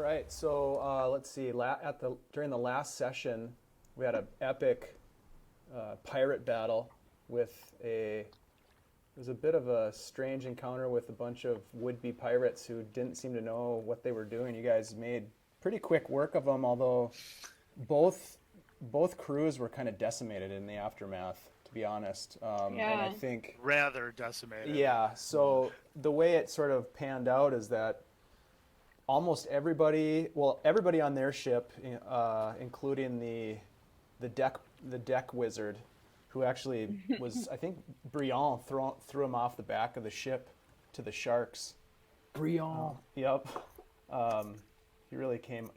right, so let's see. During the last session, we had an epic pirate battle with It was a bit of a strange encounter with a bunch of would-be pirates who didn't seem to know what they were doing. You guys made pretty quick work of them, although both crews were kind of decimated in the aftermath, to be honest. And I think rather decimated. Yeah. So the way it sort of panned out is that almost everybody on their ship, including the deck wizard, who actually was, I think, Brian threw him off the back of the ship to the sharks. Brian. Yep. He really came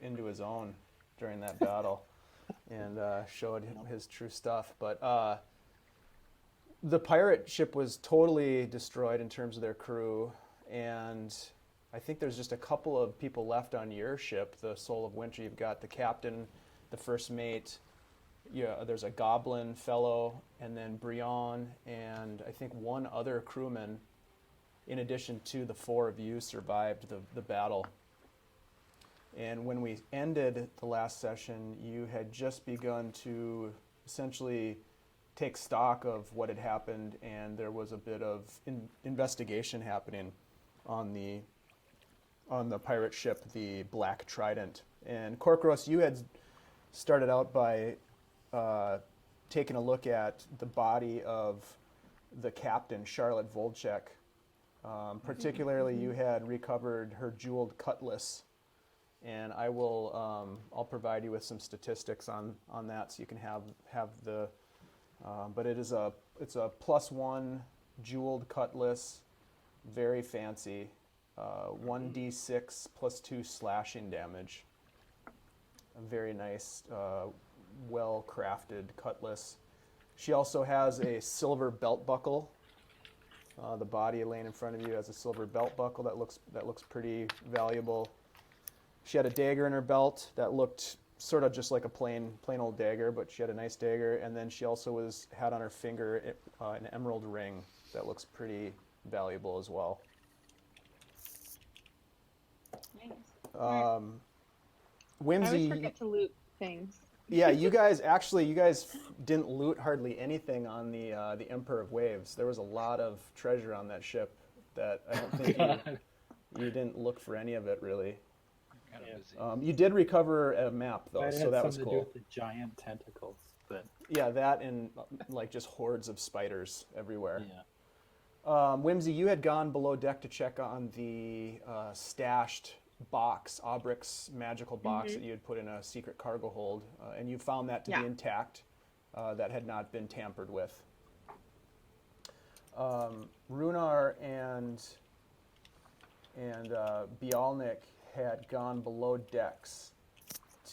into his own during that battle and showed his true stuff. But the pirate ship was totally destroyed in terms of their crew, and I think there's just a couple of people left on your ship, the Soul of Winter. You've got the captain, the first mate. Yeah, there's a goblin fellow, and then Brian, and I think one other crewman, in addition to the four of you, survived the battle. And when we ended the last session, you had just begun to essentially take stock of what had happened, and there was a bit of investigation happening on the pirate ship, the Black Trident. And Korkoros, you had started out by taking a look at the body of the captain, Charlotte Volchek. Particularly, you had recovered her jeweled cutlass, and I'll provide you with some statistics on that, so you can have the. But it's a +1 jeweled cutlass, very fancy, 1d6 +2 slashing damage. A very nice, well-crafted cutlass. She also has a silver belt buckle. The body laying in front of you has a silver belt buckle that looks pretty valuable. She had a dagger in her belt that looked sort of just like a plain old dagger, but she had a nice dagger. And then she also had on her finger an emerald ring that looks pretty valuable as well. Nice. Whimsy, I always forget to loot things. Yeah, you guys didn't loot hardly anything on the Emperor of Waves. There was a lot of treasure on that ship that I don't think you didn't look for any of it really. You did recover a map though, so that was cool. To do with the giant tentacles, but yeah, that and like just hordes of spiders everywhere. Yeah. Whimsy, you had gone below deck to check on the stashed box, Aubreck's magical box that you had put in a secret cargo hold, and you found that to be intact, that had not been tampered with. Rhunar and Bialnic had gone below decks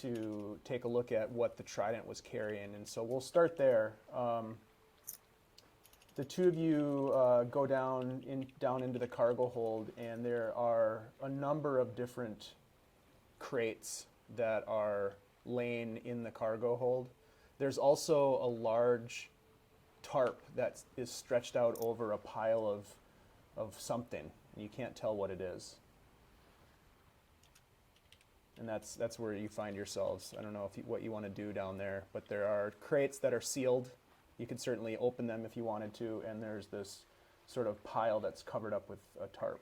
to take a look at what the Trident was carrying, and so we'll start there. The two of you go down into the cargo hold, and there are a number of different crates that are laying in the cargo hold. There's also a large tarp that is stretched out over a pile of something, and you can't tell what it is. And that's where you find yourselves. I don't know what you want to do down there, but there are crates that are sealed. You could certainly open them if you wanted to, and there's this sort of pile that's covered up with a tarp.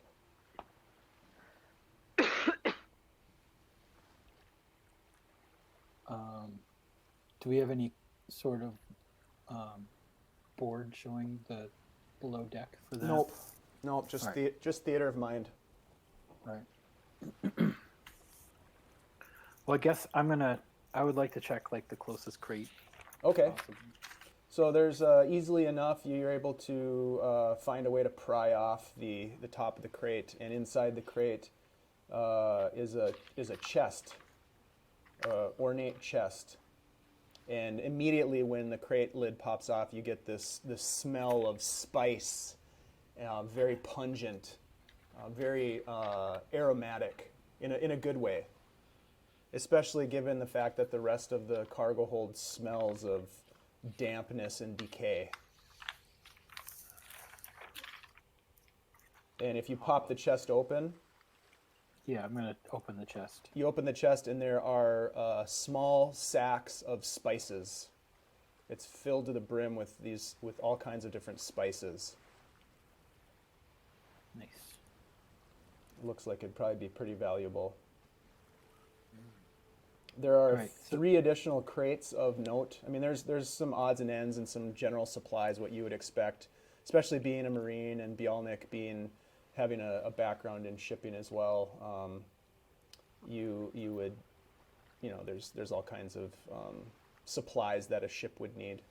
Do we have any sort of board showing the below deck for that? Nope. Just right. Just theater of mind. Right. Well, I guess I would like to check like the closest crate. Okay. Possible. So there's easily enough, you're able to find a way to pry off the top of the crate, and inside the crate is a chest, ornate chest. And immediately when the crate lid pops off, you get this smell of spice, very pungent, very aromatic in a good way. Especially given the fact that the rest of the cargo hold smells of dampness and decay. And if you pop the chest open, Yeah, I'm gonna open the chest. You open the chest, and there are small sacks of spices. It's filled to the brim with all kinds of different spices. Nice. Looks like it'd probably be pretty valuable. There are Right, so- 3 additional crates of note. I mean, there's some odds and ends and some general supplies, what you would expect, especially being a Marine and Bialnic having a background in shipping as well. You would, there's all kinds of supplies that a ship would need.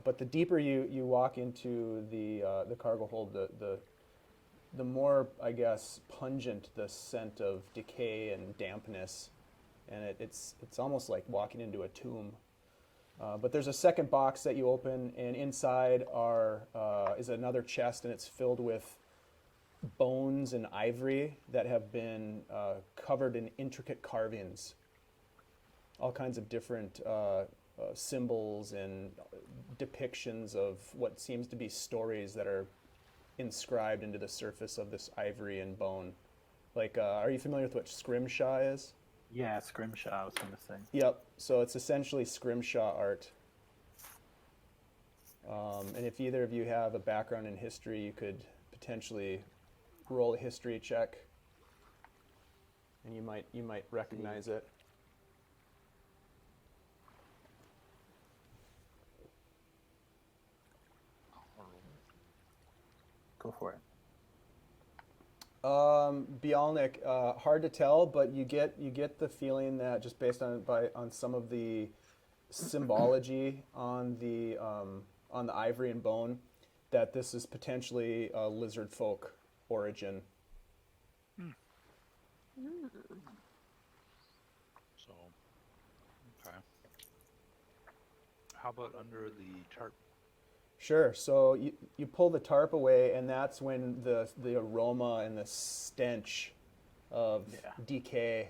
But the deeper you walk into the cargo hold, the more, I guess, pungent the scent of decay and dampness, and it's almost like walking into a tomb. But there's a second box that you open, and inside is another chest, and it's filled with bones and ivory that have been covered in intricate carvings, all kinds of different symbols and depictions of what seems to be stories that are inscribed into the surface of this ivory and bone. Like, are you familiar with what scrimshaw is? Yeah, scrimshaw, I was gonna say. Yep. So it's essentially scrimshaw art. And if either of you have a background in history, you could potentially roll a history check, and you might recognize it. Go for it. Bialnic, hard to tell, but you get the feeling that just based on some of the symbology on the ivory and bone, that this is potentially a lizard folk origin. So, okay. How about under the tarp? Sure. So you pull the tarp away, and that's when the aroma and the stench of decay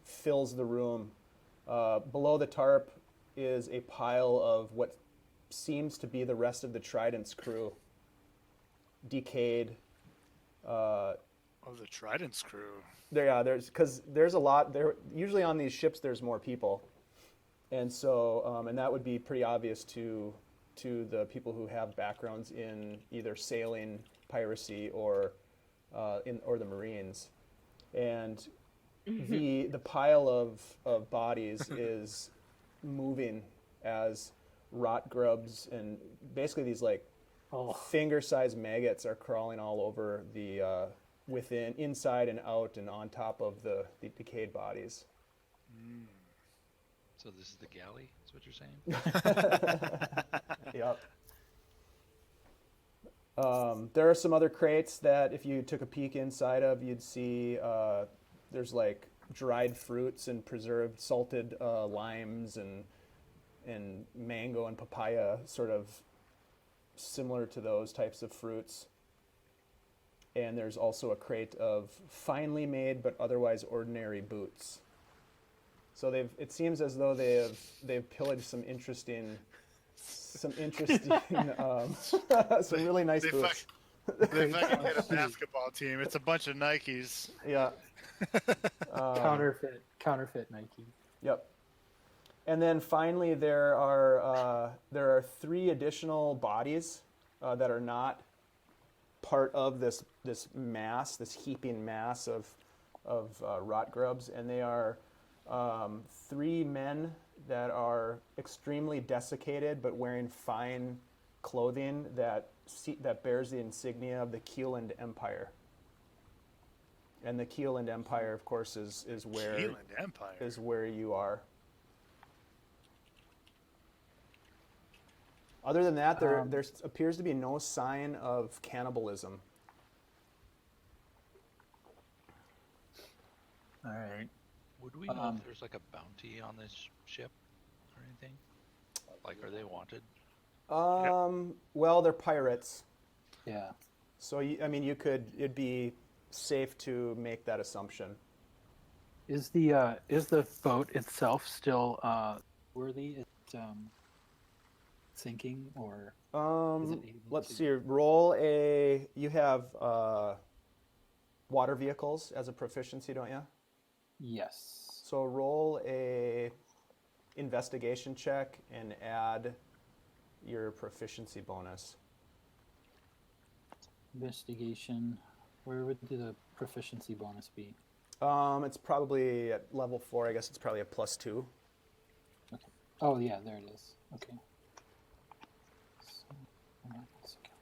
fills the room. Below the tarp is a pile of what seems to be the rest of the Trident's crew. Decayed. The Trident's crew. There's a lot there. Usually on these ships, there's more people, and so and that would be pretty obvious to the people who have backgrounds in either sailing, piracy, or the Marines, and the pile of bodies is moving as rot grubs and basically these like finger-sized maggots are crawling all over the inside and out and on top of the decayed bodies. So this is the galley, is what you're saying? Yep. There are some other crates that if you took a peek inside of, you'd see there's like dried fruits and preserved salted limes and mango and papaya, sort of similar to those types of fruits. And there's also a crate of finely made but otherwise ordinary boots. So it seems as though they've pillaged some interesting some really nice boots. They fucking hit a basketball team. It's a bunch of Nikes. Yeah. Counterfeit Nike. Yep. And then finally, there are 3 additional bodies that are not part of this mass, this heaping mass of rot grubs, and they are 3 men that are extremely desiccated but wearing fine clothing that bears the insignia of the Keeland Empire. And the Keeland Empire, of course, is where Keeland Empire is where you are. Other than that, there appears to be no sign of cannibalism. All right. Would we know if there's like a bounty on this ship or anything? Like, are they wanted? Well, they're pirates. Yeah. So, it'd be safe to make that assumption. Is the boat itself still worthy? It's sinking or? Is it able Let's to... see. Roll a. You have water vehicles as a proficiency, don't you? Yes. So roll a investigation check and add your proficiency bonus. Investigation. Where would the proficiency bonus be? It's probably at level 4. I guess it's probably a +2. Okay. Oh yeah, there it is. Okay. So, let's count.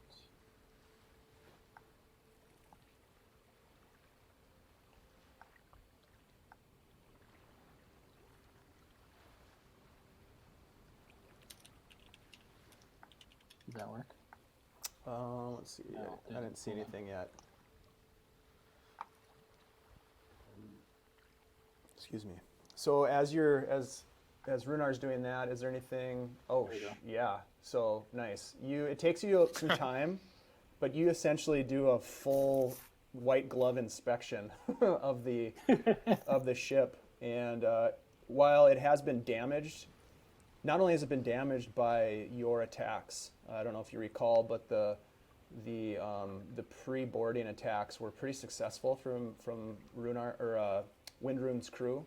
Did that work? Let's see. No, it I didn't see hold on. anything yet. Excuse me. So as Runar's doing that, is there anything? Oh, There you go. yeah. So nice. It takes you some time, but you essentially do a full white glove inspection of the ship. And while it has been damaged, not only has it been damaged by your attacks, I don't know if you recall, but the pre-boarding attacks were pretty successful from Rhunar or Windrune's crew.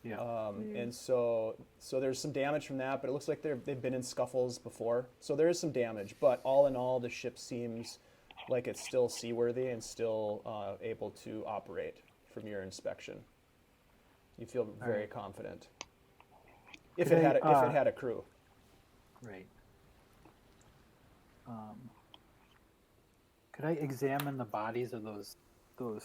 Yeah. And so there's some damage from that, but it looks like they've been in scuffles before. So there is some damage, but all in all, the ship seems like it's still seaworthy and still able to operate from your inspection. You feel very right. confident. If Could it had I, if it had a crew. Right. Could I examine the bodies of those? You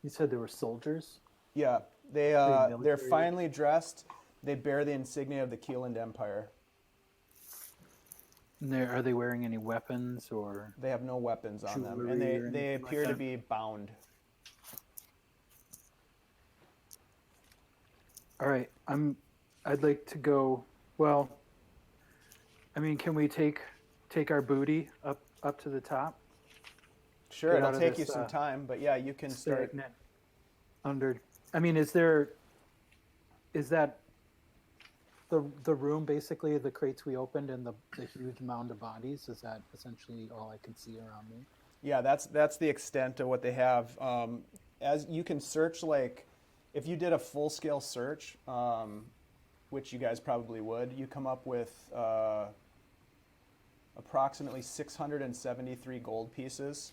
said there were soldiers. Yeah, they're military? finely dressed. They bear the insignia of the Keeland Empire. And are they wearing any weapons or? They have no weapons on them, and Jewelry or they anything appear like to that? be bound. All right, I'd like to go. Well, I mean, can we take our booty up to the top? Sure, Get it'll out of take you this, some time, but yeah, you can start. Stagnant under. I mean, is that the room basically, the crates we opened and the huge mound of bodies? Is that essentially all I can see around me? Yeah, that's the extent of what they have. As you can search, like if you did a full scale search, which you guys probably would, you come up with approximately 673 gold pieces,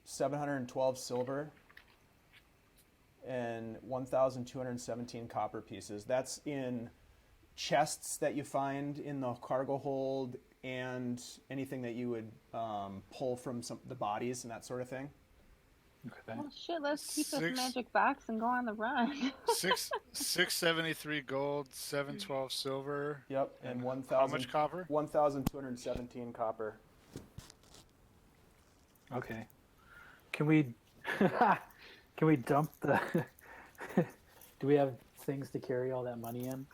712 silver, and 1,217 copper pieces. That's in chests that you find in the cargo hold and anything that you would pull from the bodies and that sort of thing. Okay. Well, shit, let's keep this Six- magic box and go on the run. 673 gold, 712 silver. Yep, and How 1,000. much copper? 1,217 copper. Okay. Can we dump the? Do we have things to carry all that money in?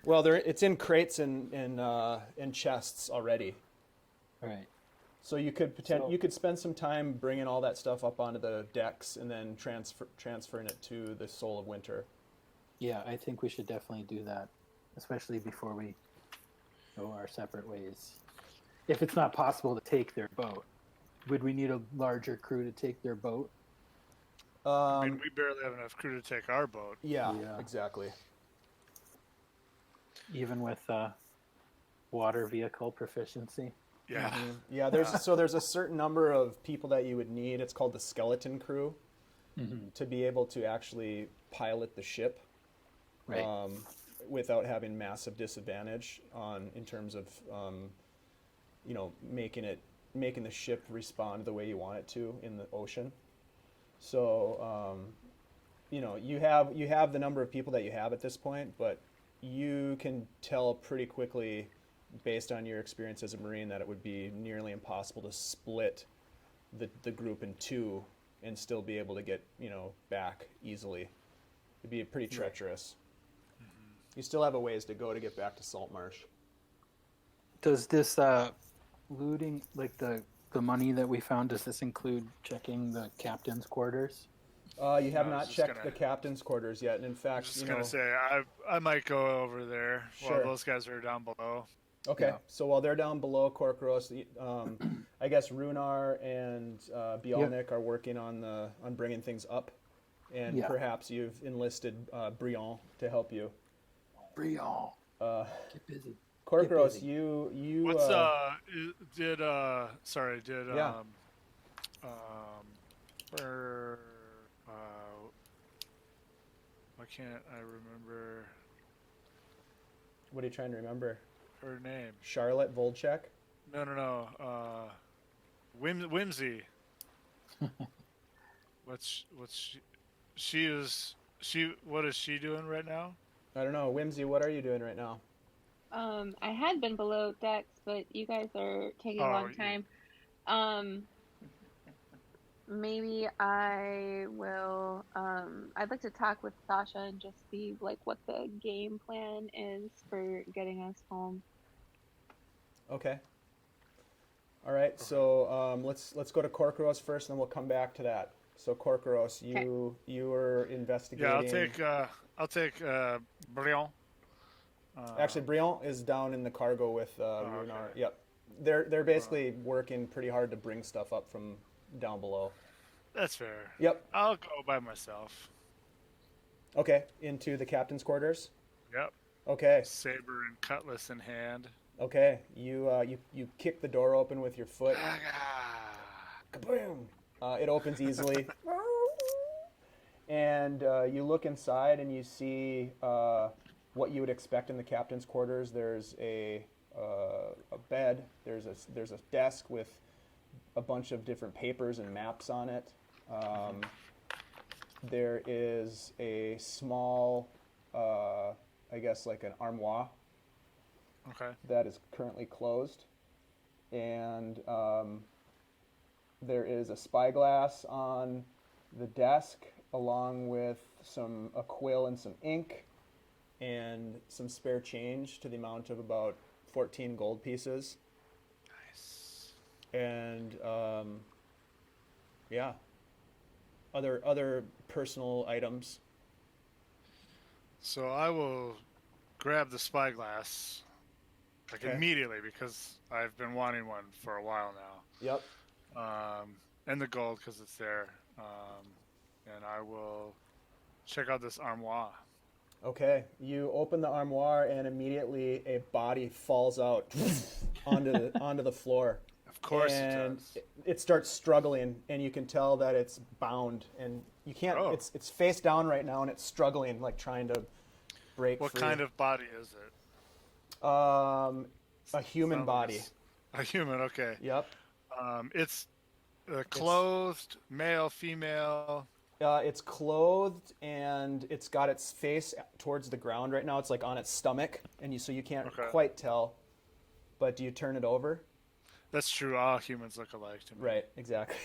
Well, it's in crates and in chests already. All right. So you could you could spend some time bringing all that stuff up onto the decks and then transferring it to the Soul of Winter. Yeah, I think we should definitely do that, especially before we go our separate ways. If it's not possible to take their boat, would we need a larger crew to take their boat? I mean, we barely have enough crew to take our boat. Yeah, Yeah. exactly. Even with water vehicle proficiency? Yeah. Yeah, there's a certain number of people that you would need. It's called the skeleton crew to be able to actually pilot the ship, Right. without having massive disadvantage in terms of making the ship respond the way you want it to in the ocean. So you have the number of people that you have at this point, but you can tell pretty quickly, based on your experience as a Marine, that it would be nearly impossible to split the group in two and still be able to get back easily. It'd be pretty treacherous. You still have a ways to go to get back to Saltmarsh. Does this looting, like the money that we found, does this include checking the captain's quarters? You have No, I was not just checked gonna- the captain's quarters yet, and in I was fact, just gonna say I might go over there Sure. while those guys are down below. Okay, Yeah. so while they're down below Korkoros, I guess Rhunar and Bialnic are working on bringing things up, and Yeah. perhaps you've enlisted Brion to help you. Brion. Uh, Get busy. Korkoros, busy. you What's yeah. where why can't I remember What are you trying to remember? her name? Charlotte Volchek? No. Whimsy. What is she doing right now? I don't know. Whimsy, what are you doing right now? I had been below decks, but you guys are taking a Oh, long time. Maybe I will. I'd like to talk with Sasha and just see like what the game plan is for getting us home. Okay. All right. So let's go to Korkoros first, and then we'll come back to that. So Korkoros, you were investigating. Yeah, I'll take Brion. Actually, Brion is down in the cargo with Rhunar. okay. Yep. They're basically working pretty hard to bring stuff up from down below. That's fair. Yep. I'll go by myself. Okay. Into the captain's quarters. Yep. Okay. Saber and cutlass in hand. Okay. You kick the door open with your foot. Kaboom! It opens easily. And you look inside and you see what you would expect in the captain's quarters. There's a bed. There's a desk with a bunch of different papers and maps on it. There is a small, I guess like an armoire Okay. that is currently closed, and there is a spyglass on the desk, along with a quill and some ink, and some spare change to the amount of about 14 gold pieces. Nice. And yeah, other personal items. So I will grab the spyglass like Okay. immediately because I've been wanting one for a while now. Yep. And the gold because it's there. And I will check out this armoire. Okay, you open the armoire and immediately a body falls out onto the floor. Of course And it does. it starts struggling, and you can tell that it's bound, and you can't. Oh. It's face down right now, and it's struggling, like trying to break What free. kind of body is it? A human Sounds like body. A human, okay. Yep. It's clothed, male, female. It's clothed, and it's got its face towards the ground right now. It's like on its stomach, and so you can't Okay. quite tell. But do you turn it over? That's true. All humans look alike to me. Right. Exactly.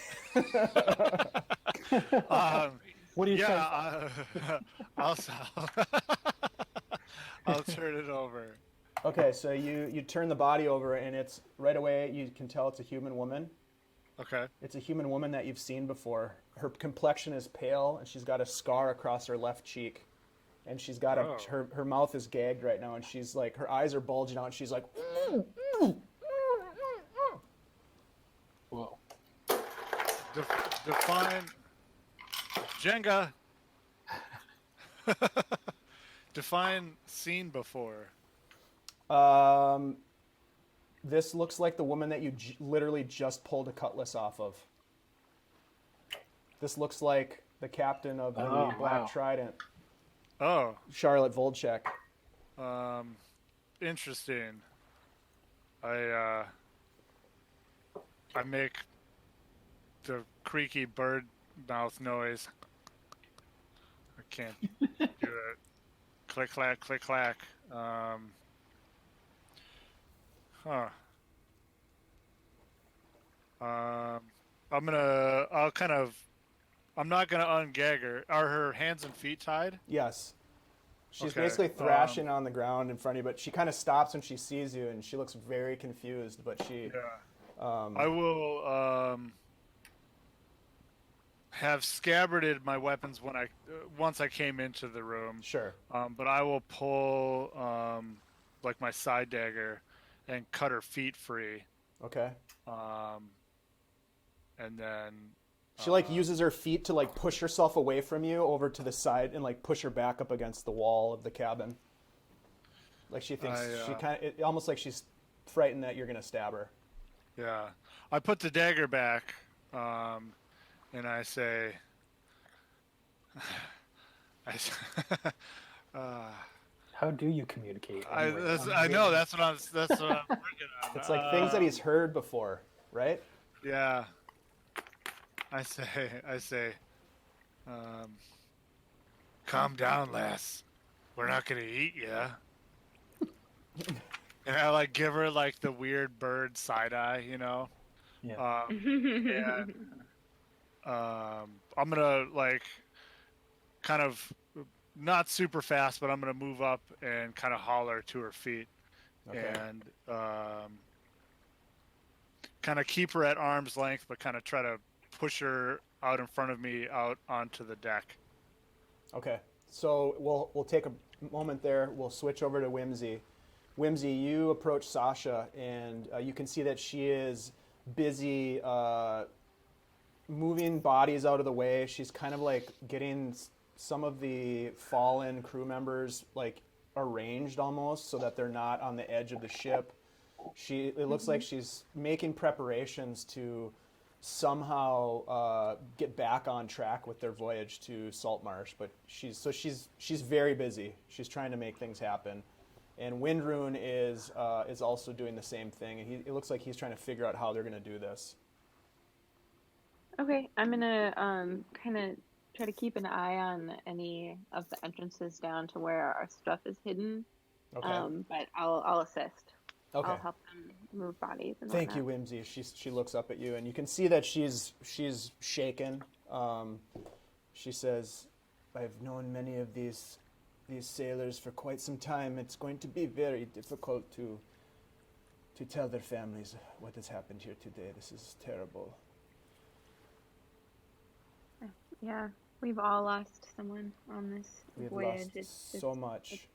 What do you say? Yeah, I'll I'll turn it over. Okay, so you turn the body over, and it's right away you can tell it's a human woman. Okay. It's a human woman that you've seen before. Her complexion is pale, and she's got a scar across her left cheek, and she's got Oh. her mouth is gagged right now, and she's like her eyes are bulging out, and she's like, Whoa. Define Jenga. Define scene before. This looks like the woman that you literally just pulled a cutlass off of. This looks like the captain of the Oh, Black wow. Trident, Oh, Charlotte Volchek. interesting. I make the creaky bird mouth noise. I can't do it. Click clack, click clack. Huh. I'm not gonna ungag her. Are her hands and feet tied? Yes. She's Okay, basically thrashing on the ground in front of you, but she kind of stops when she sees you, and she looks very confused. But she, I will have scabbarded my weapons when once I came into the room. sure. But I will pull like my side dagger and cut her feet free. Okay. And then She like uses her feet to like push herself away from you over to the side and like push her back up against the wall of the cabin. Like she thinks she kind of almost like she's frightened that you're gonna stab her. yeah, I put the dagger back, and I say, How do you communicate? I anyway? know that's what I'm working on. It's like things that he's heard before, right? Yeah. I say, calm down, lass. We're not gonna eat ya. And I like give her like the weird bird side eye, you know. Yeah. And I'm gonna like kind of not super fast, but I'm gonna move up and kind of holler to her feet, Okay. and kind of keep her at arm's length, but kind of try to push her out in front of me out onto the deck. Okay. So we'll take a moment there. We'll switch over to Whimsy. Whimsy, you approach Sasha, and you can see that she is busy moving bodies out of the way. She's kind of like getting some of the fallen crew members like arranged almost so that they're not on the edge of the ship. It looks like she's making preparations to somehow get back on track with their voyage to Saltmarsh. But she's very busy. She's trying to make things happen. And Windrune is also doing the same thing, and it looks like he's trying to figure out how they're going to do this. Okay, I'm gonna kind of try to keep an eye on any of the entrances down to where our stuff is hidden. Okay. But I'll assist. Okay. I'll help them move bodies. And Thank you, whatnot. Whimsy. She looks up at you, and you can see that she's shaken. She says, "I've known many of these sailors for quite some time. It's going to be very difficult to tell their families what has happened here today. This is terrible." Yeah, we've all lost someone on this We've voyage. lost so much.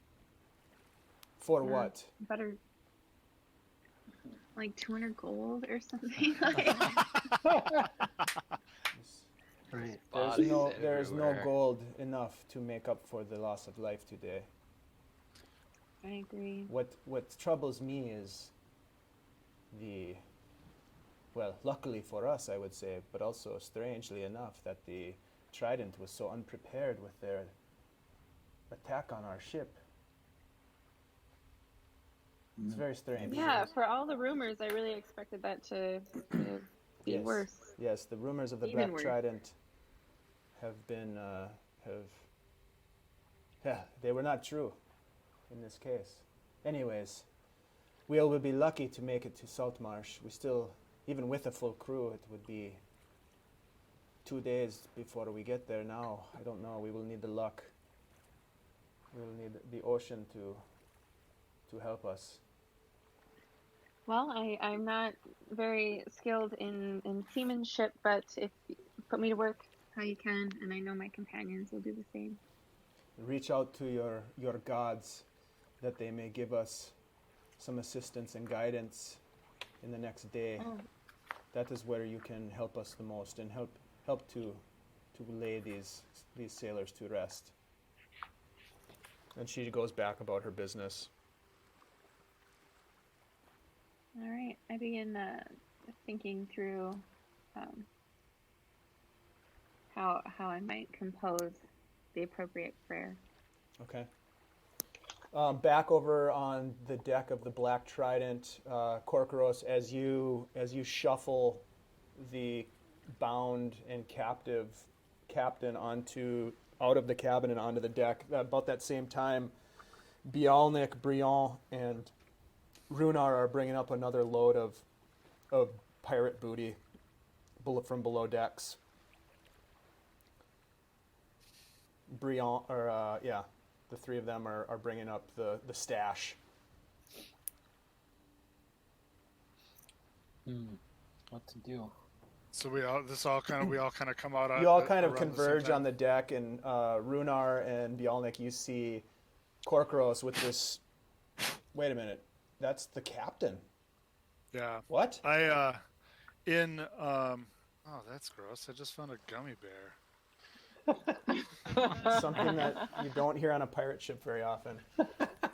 For yeah, what? Better like 200 gold or something. Right. Bodies There's no everywhere. gold enough to make up for the loss of life today. I agree. What troubles me is luckily for us, I would say, but also strangely enough, that the Trident was so unprepared with their attack on our ship. It's very strange. Yeah, for all the rumors, I really expected that to be Yes. worse. Yes, the rumors of the Even Black worse. Trident have been they were not true in this case. Anyways, we will be lucky to make it to Saltmarsh. We still, even with a full crew, it would be 2 days before we get there now. I don't know. We will need the luck. We will need the ocean to help us. Well, I'm not very skilled in seamanship, but if you put me to work how you can, and I know my companions will do the same. Reach out to your gods that they may give us some assistance and guidance in the next day. Oh. That is where you can help us the most and help to lay these sailors to rest. And she goes back about her business. All right, I begin thinking through how I might compose the appropriate prayer. Okay. Back over on the deck of the Black Trident, Korkoros, as you shuffle the bound and captive captain out of the cabin and onto the deck, about that same time, Bialnic, Brion, and Rhunar are bringing up another load of pirate booty from below decks. Brion, the three of them are bringing up the stash. What to do? So we all kind of come out. You all kind of around the same converge time? on the deck, and Rhunar and Bialnic, you see Korkoros with this. Wait a minute. That's the captain. Yeah. What? Oh, that's gross. I just found a gummy bear. Something that you don't hear on a pirate ship very often,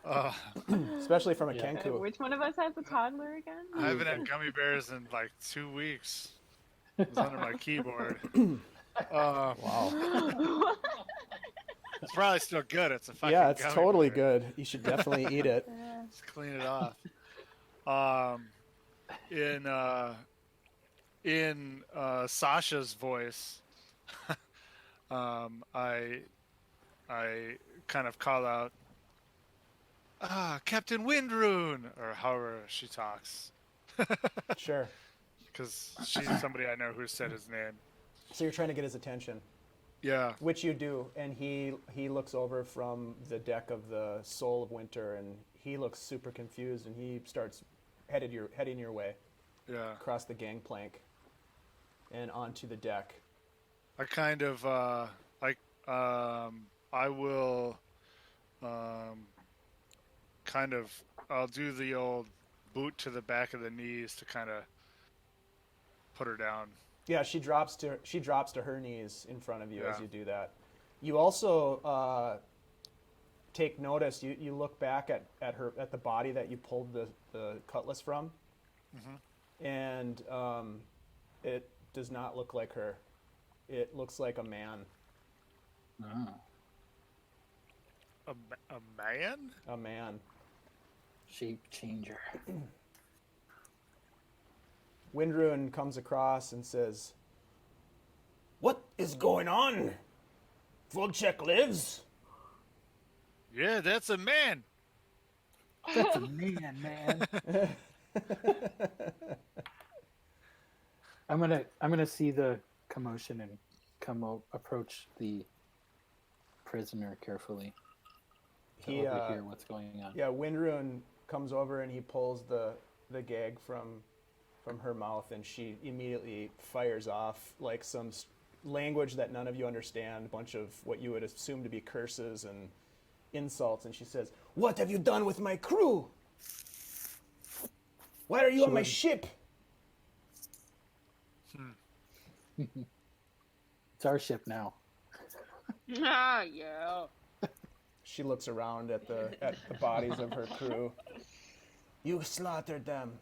Uh, especially from a Yeah. Kenku. Which one of us has a toddler again? I haven't had gummy bears in like 2 weeks. It was under my keyboard. Wow. It's probably still good. It's a fucking Yeah, it's gummy totally bear. good. You should definitely eat it. Just clean it off. In Sasha's voice, I kind of call out, Captain Windrune, or however she talks, Sure. because she's somebody I know who said his name. So you're trying to get his attention, Yeah. which you do, and he looks over from the deck of the Soul of Winter, and he looks super confused, and he starts heading your way Yeah. across the gangplank and onto the deck. I kind of I will I'll do the old boot to the back of the knees to kind of put her down. Yeah, she drops to her knees in front of you as Yeah. you do that. You also take notice. You look back at the body that you pulled the cutlass from, and it does not look like her. It looks like a man. Oh. A man? A man. Shape changer. Windrune comes across and says, "What is going on? Volchek lives?" Yeah, that's a man. That's a man. I'm gonna see the commotion and approach the prisoner carefully to overhear what's going on. Yeah, Windrune comes over and he pulls the gag from her mouth, and she immediately fires off like some language that none of you understand, a bunch of what you would assume to be curses and insults, and she says, "What have you done with my crew? Why are you on my ship?" It's our ship now. Ah, yeah. She looks around at the bodies of her crew. "You slaughtered them."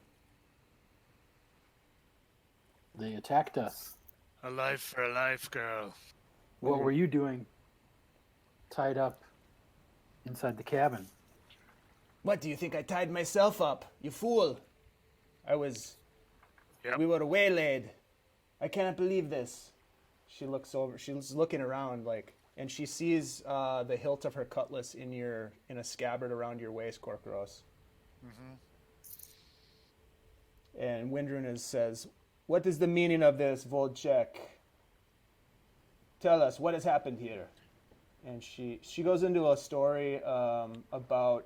They attacked us. A life for a life, girl. What were you doing? Tied up inside the cabin. "What, do you think I tied myself up? You fool. Yep. We were waylaid. I cannot believe this." She looks over, she's looking around and she sees the hilt of her cutlass in a scabbard around your waist, Korkoros. And Windrune says, "What is the meaning of this, Volchek? Tell us, what has happened here?" And she goes into a story about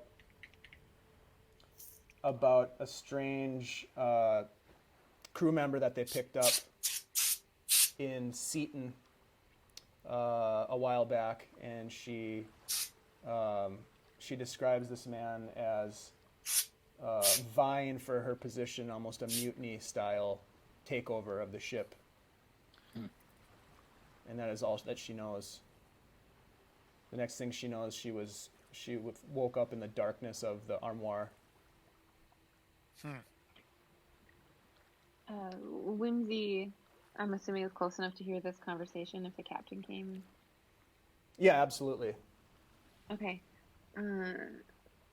a strange crew member that they picked up in Seaton a while back, and she describes this man as vying for her position, almost a mutiny style takeover of the ship. And that is all that she knows. The next thing she knows, she woke up in the darkness of the armoire. Whimsy, I'm assuming, is close enough to hear this conversation if the captain came. Yeah, absolutely. Okay.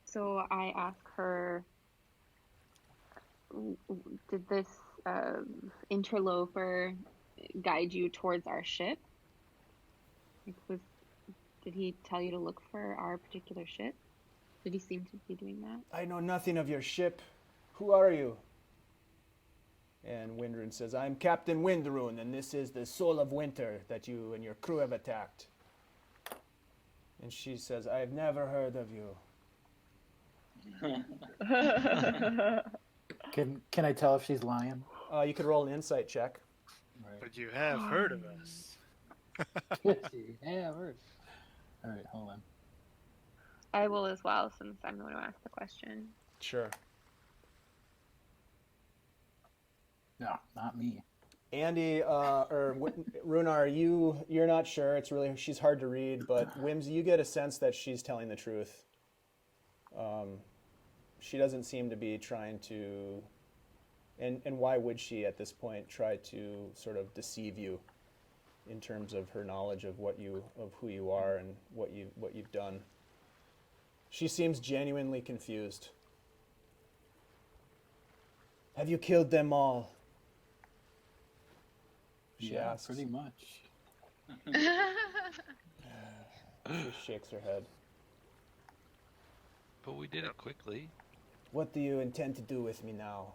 So I ask her, did this interloper guide you towards our ship? Did he tell you to look for our particular ship? Did he seem to be doing that? "I know nothing of your ship. Who are you?" And Windrune says, "I'm Captain Windrune, and this is the Soul of Winter that you and your crew have attacked." And she says, "I've never heard of you." Can I tell if she's lying? You could roll an insight check. But you have heard of us. Yeah, word. All right, hold on. I will as well, since I'm the one who asked the question. Sure. No, not me. Andy Rhunar, you're not sure. She's hard to read, but Whimsy, you get a sense that she's telling the truth. She doesn't seem to be trying to, and why would she at this point try to sort of deceive you in terms of her knowledge of who you are and what you've done. She seems genuinely confused. Have you killed them all? She asks. Pretty much. She shakes her head. But we did it quickly. What do you intend to do with me now?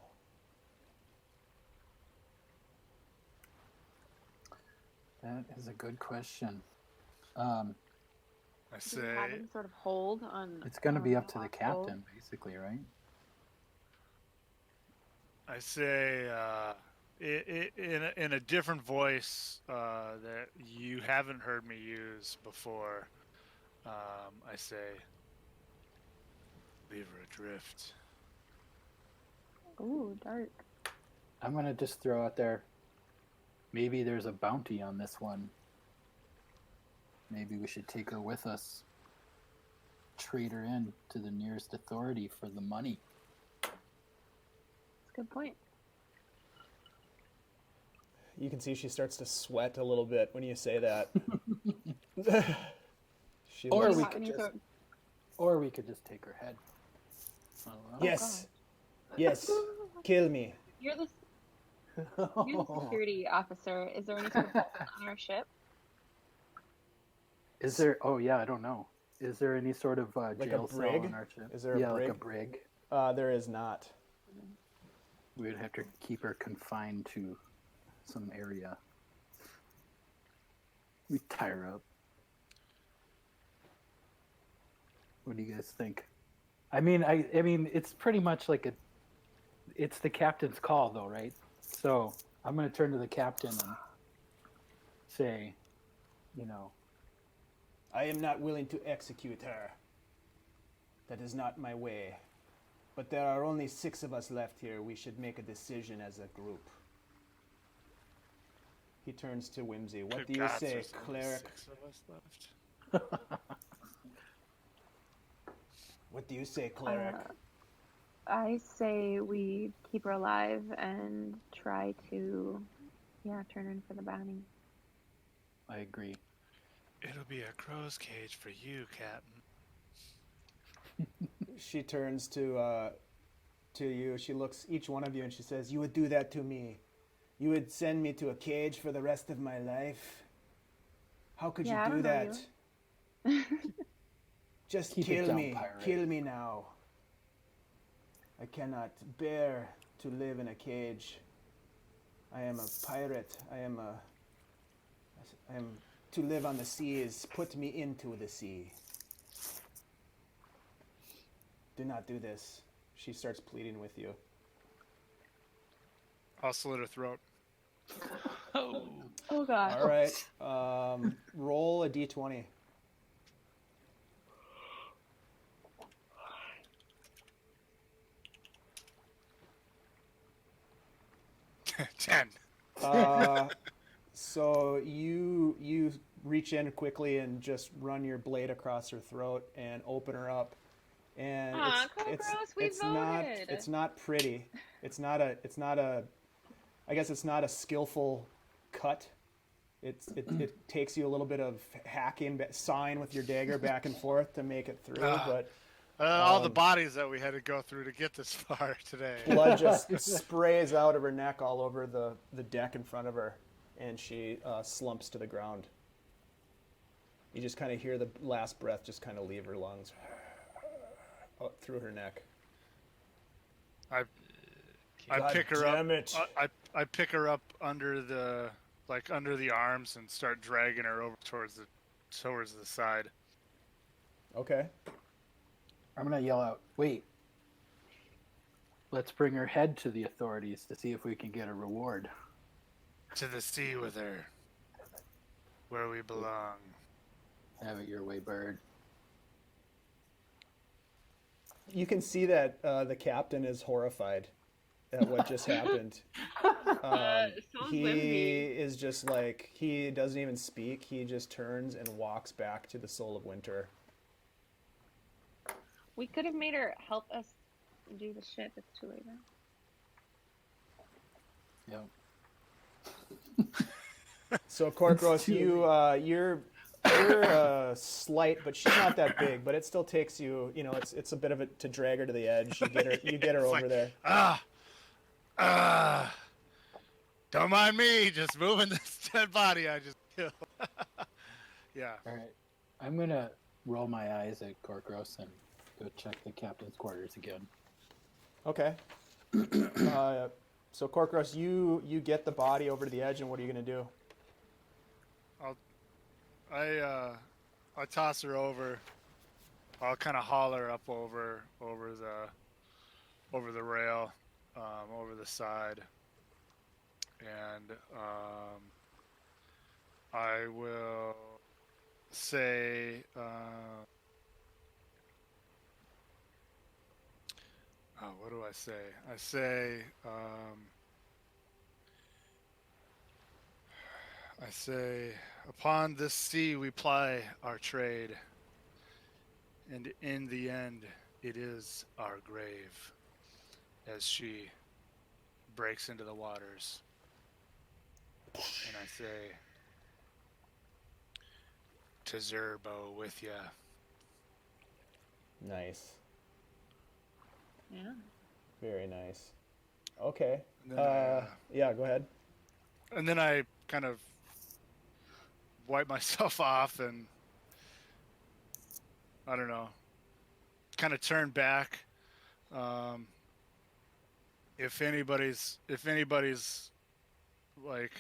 That is a good question. I Do you say, have any sort of hold on? It's going to be up to the Hawk's captain, basically, right? I say, in a different voice that you haven't heard me use before. I say, leave her adrift. hold? Ooh, dark. I'm going to just throw out there, maybe there's a bounty on this one. Maybe we should take her with us. Trade her in to the nearest authority for the money. That's a good point. You can see she starts to sweat a little bit when you say that. Or Do you we have could any just- sort- Or we could just take her head. I don't know. Yes. Yes. Kill me. You're the security officer. Is there any sort of weapon on our ship? Is there? Oh yeah, I don't know. Is there any sort of a jail cell brig? on our ship? Is there a yeah, brig? like a brig? There is not. We would have to keep her confined to some area. We tie her up. What do you guys think? I mean, it's pretty much like it's the captain's call, though, right? So I'm going to turn to the captain and say, I am not willing to execute her. That is not my way. But there are only 6 of us left here. We should make a decision as a group. He turns to Whimsy. What Good do you gods, say, there's only cleric? 6 of us left. What do you say, cleric? I say we keep her alive and try to, turn her in for the bounty. I agree. It'll be a crow's cage for you, Captain. She turns to you. She looks each one of you and she says, "You would do that to me. You would send me to a cage for the rest of my life. How could Yeah, I you do don't know that? Just Keep it kill down, me. pirate. Kill me now. I cannot bear to live in a cage. I am a pirate. I am to live on the seas. Put me into the sea. Do not do this." She starts pleading with you. I'll slit her throat. Oh, Oh god. All right. Roll a d20. 10. So you reach in quickly and just run your blade across her throat and open her up. And Aw, Korkoros, we voted. it's not pretty. It's not a I guess it's not a skillful cut. It takes you a little bit of hacking, sawing with your dagger back and forth to make it through, but All the bodies that we had to go through to get this far today. blood just sprays out of her neck all over the deck in front of her, and she slumps to the ground. You just kind of hear the last breath just kind of leave her lungs out through her neck. I God pick her damn up. it. I pick her up under the arms and start dragging her over towards the side. Okay. I'm going to yell out, "Wait. Let's bring her head to the authorities to see if we can get a reward." To the sea with her. Where we belong. Have it your way, bird. You can see that the captain is horrified at what just happened. So's He Whimsy. is just like, he doesn't even speak. He just turns and walks back to the Soul of Winter. We could have made her help us do the ship. It's too late now. Yep. So Korkoros, too you're slight, but she's not that big. But it still takes you, it's a bit of it to drag her to the edge. You get her It's over like, there. Don't mind me, just moving this dead body I just killed. Yeah. All right. I'm gonna roll my eyes at Korkoros and go check the captain's quarters again. Okay. So Korkoros, you get the body over to the edge, and what are you gonna do? I toss her over. I'll kind of haul her up over the rail, over the side, and I will say, what do I say? I say, upon this sea we ply our trade, and in the end it is our grave, as she breaks into the waters. And I say, to Zerbo with ya. Nice. Yeah. Very nice. Okay. And then, Yeah, go ahead. and then I kind of wipe myself off and, I don't know, kind of turn back. If anybody's like,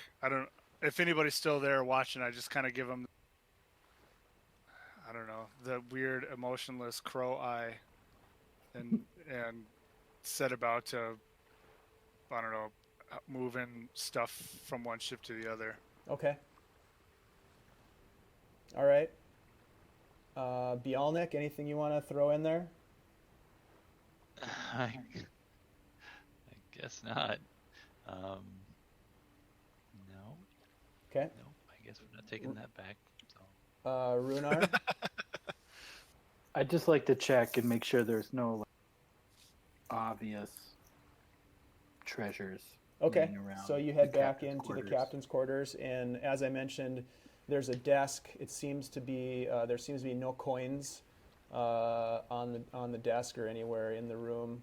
if anybody's still there watching, I just kind of give them, I don't know, the weird emotionless crow eye, and set about to, I don't know, moving stuff from one ship to the other. Okay. All right. Bialnic, anything you want to throw in there? I guess not. No. Okay. No, I guess we're not taking that back. So. Rhunar? I'd just like to check and make sure there's no obvious treasures Okay. laying around. So you head the back captain's into quarters. the captain's quarters, and as I mentioned, there's a desk. It seems to be there seems to be no coins on the desk or anywhere in the room,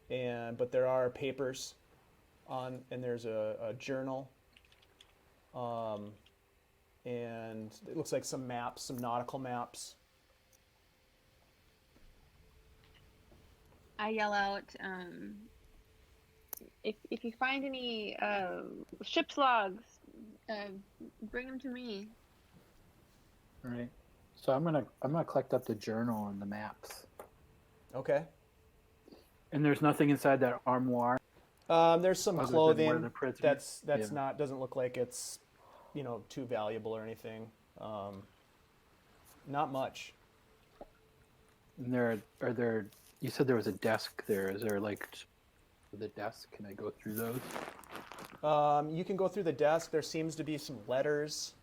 but there are papers and there's a journal, and it looks like some maps, some nautical maps. I yell out, if you find any ship's logs, bring them to me. All right. So I'm gonna collect up the journal and the maps. Okay. And there's nothing inside that armoire. There's some Other than clothing where the prisoners- that's Yeah. not doesn't look like it's too valuable or anything. Not much. And are there? You said there was a desk there. Is there like the desk? Can I go through those? You can go through the desk. There seems to be some letters.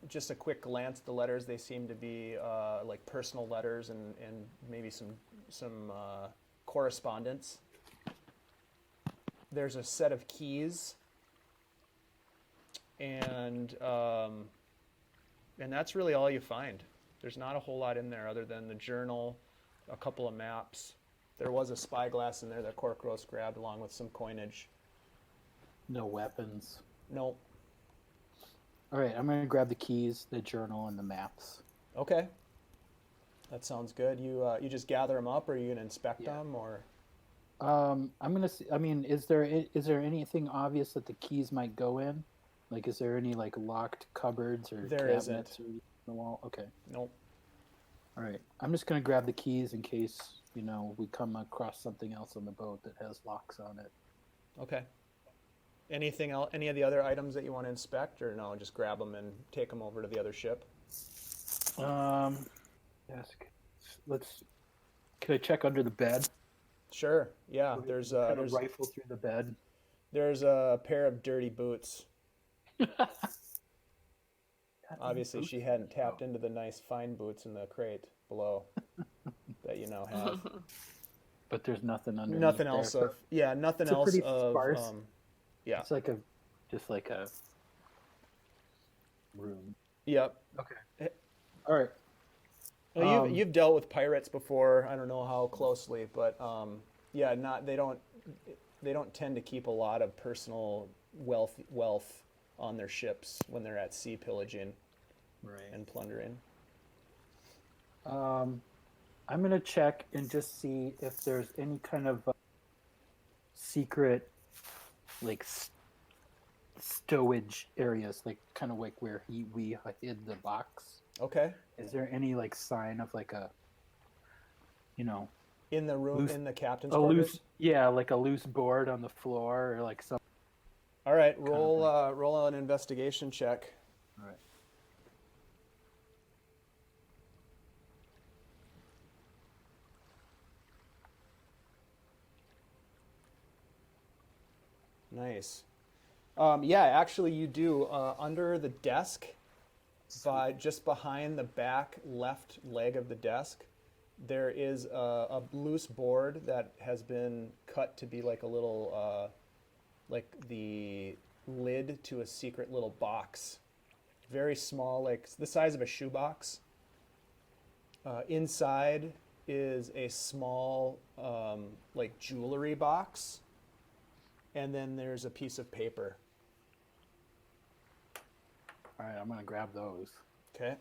Just a quick glance at the letters. They seem to be like personal letters and maybe some correspondence. There's a set of keys, and that's really all you find. There's not a whole lot in there other than the journal, a couple of maps. There was a spyglass in there that Korkoros grabbed along with some coinage. No weapons. Nope. All right. I'm gonna grab the keys, the journal, and the maps. Okay. That sounds good. You just gather them up, or are you gonna inspect Yeah. them, or? I'm gonna see. I mean, is there anything obvious that the keys might go in? Like, is there any like locked cupboards or There cabinets isn't. or the wall? Okay. Nope. All right. I'm just gonna grab the keys in case we come across something else on the boat that has locks on it. Okay. Anything else? Any of the other items that you want to inspect, or no? Just grab them and take them over to the other ship. Desk. Can I check under the bed? Sure. Yeah. So we There's can kind of there's rifle through the bed. there's a pair of dirty boots. Goddamn Obviously, boots. she hadn't tapped into the nice fine boots in the crate below that you now have. But there's nothing underneath. Nothing there. else So of nothing it's a else pretty of sparse. yeah. It's like just like a room. Yep. Okay. All right. Well, you've dealt with pirates before. I don't know how closely, but yeah, they don't tend to keep a lot of personal wealth on their ships when they're at sea pillaging and plundering. I'm gonna check and just see if there's any kind of secret, like stowage areas, like kind of like where we hid the box. Okay. Is there any like sign of like a, In the room, loose- in the captain's a quarters. like a loose board on the floor or like some. All right, of roll an investigation check. All right. Nice. Yeah, actually, you do. Under the desk, just behind the back left leg of the desk, there is a loose board that has been cut to be like a little, like the lid to a secret little box. Very small, like the size of a shoebox. Inside is a small, like jewelry box. And then there's a piece of paper. All right, I'm gonna grab those. Okay.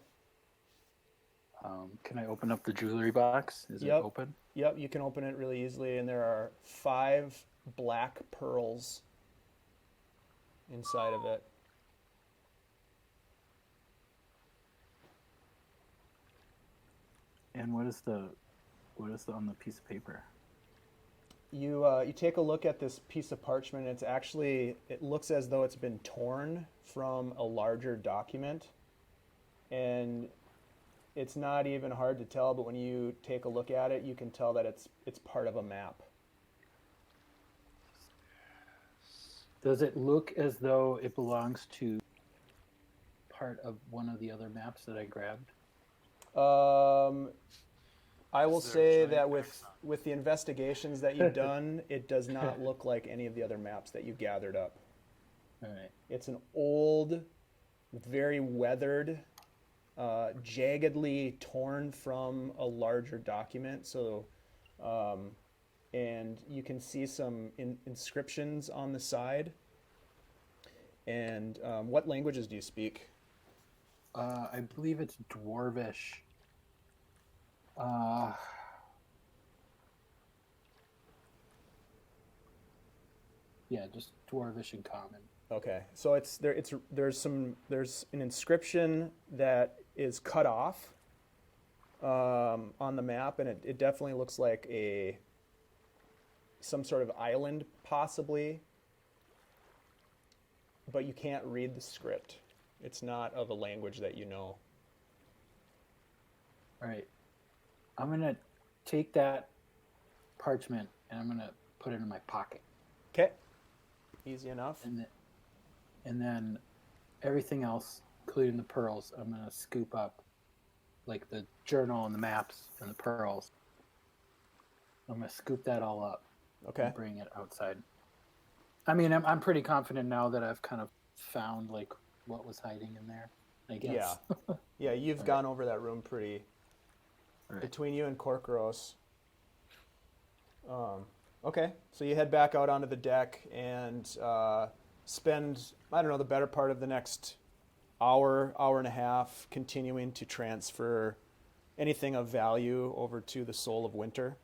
Can I open up the jewelry box? Is it Yep. open? Yep, you can open it really easily, and there are 5 black pearls inside of it. And what is on the piece of paper? You take a look at this piece of parchment. It looks as though it's been torn from a larger document, and it's not even hard to tell. But when you take a look at it, you can tell that it's part of a map. Does it look as though it belongs to part of one of the other maps that I grabbed? I will Is there a say giant that X on with the investigations that you've done, it does not look like any of the other maps that you gathered up. All right. It's an old, very weathered, jaggedly torn from a larger document. So, and you can see some inscriptions on the side. And what languages do you speak? I believe it's Dwarvish. Yeah, just Dwarvish and Common. Okay, so there's an inscription that is cut off on the map, and it definitely looks like some sort of island, possibly, but you can't read the script. It's not of a language that you know. All right. I'm going to take that parchment and I'm going to put it in my pocket. Okay, easy enough. And then everything else, including the pearls, I'm going to scoop up, like the journal and the maps and the pearls. I'm going to scoop that all up. Okay. And bring it outside. I mean, I'm pretty confident now that I've kind of found like what was hiding in there, I guess. Yeah. Yeah, you've gone over that room pretty. Right. Between you and Korkoros. Okay, so you head back out onto the deck and spend, I don't know, the better part of the next hour and a half continuing to transfer anything of value over to the Soul of Winter.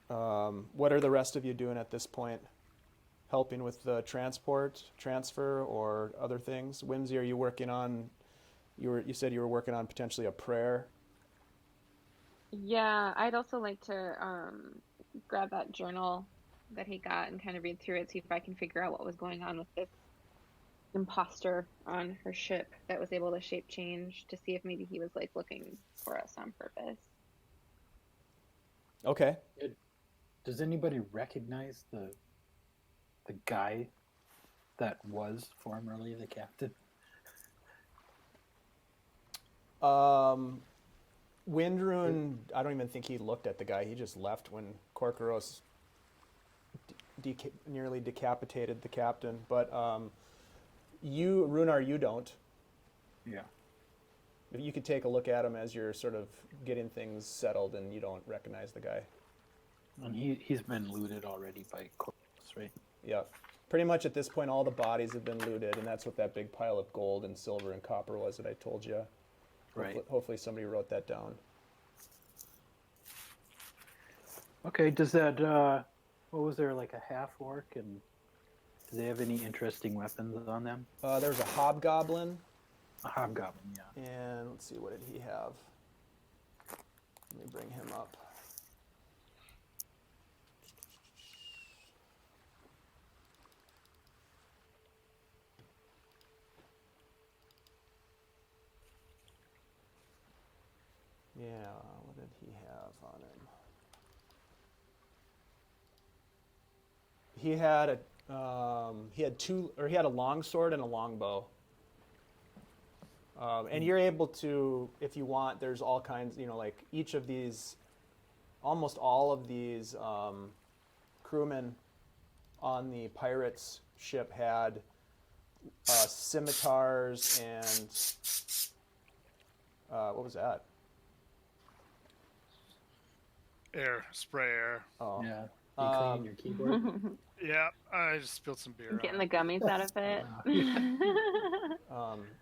What are the rest of you doing at this point? Helping with the transfer, or other things? Whimsy, are you working on? You said you were working on potentially a prayer. Yeah, I'd also like to grab that journal that he got and kind of read through it, see if I can figure out what was going on with this imposter on her ship that was able to shape change, to see if maybe he was like looking for us on purpose. Okay. Does anybody recognize the guy that was formerly the captain? Windrune, I don't even think he looked at the guy. He just left when Korkoros nearly decapitated the captain. But you, Rhunar, you don't. Yeah. But you could take a look at him as you're sort of getting things settled, and you don't recognize the guy. And he's been looted already by Korkoros, right? Yeah. Pretty much at this point, all the bodies have been looted, and that's what that big pile of gold and silver and copper was that I told you. Right. Hopefully somebody wrote that down. Okay, does that, what was there, like a half-orc, and do they have any interesting weapons on them? There's a hobgoblin, A hobgoblin, yeah. and let's see, what did he have? Let me bring him up. Yeah, what did he have on him? He had a long sword and a longbow. And you're able to, if you want, there's all kinds, like each of these, almost all of these crewmen on the pirates ship had scimitars and what was that? Air, spray air. Oh, Yeah. You cleaning your keyboard? Yeah, I just spilled some beer. Getting on the gummies out of it.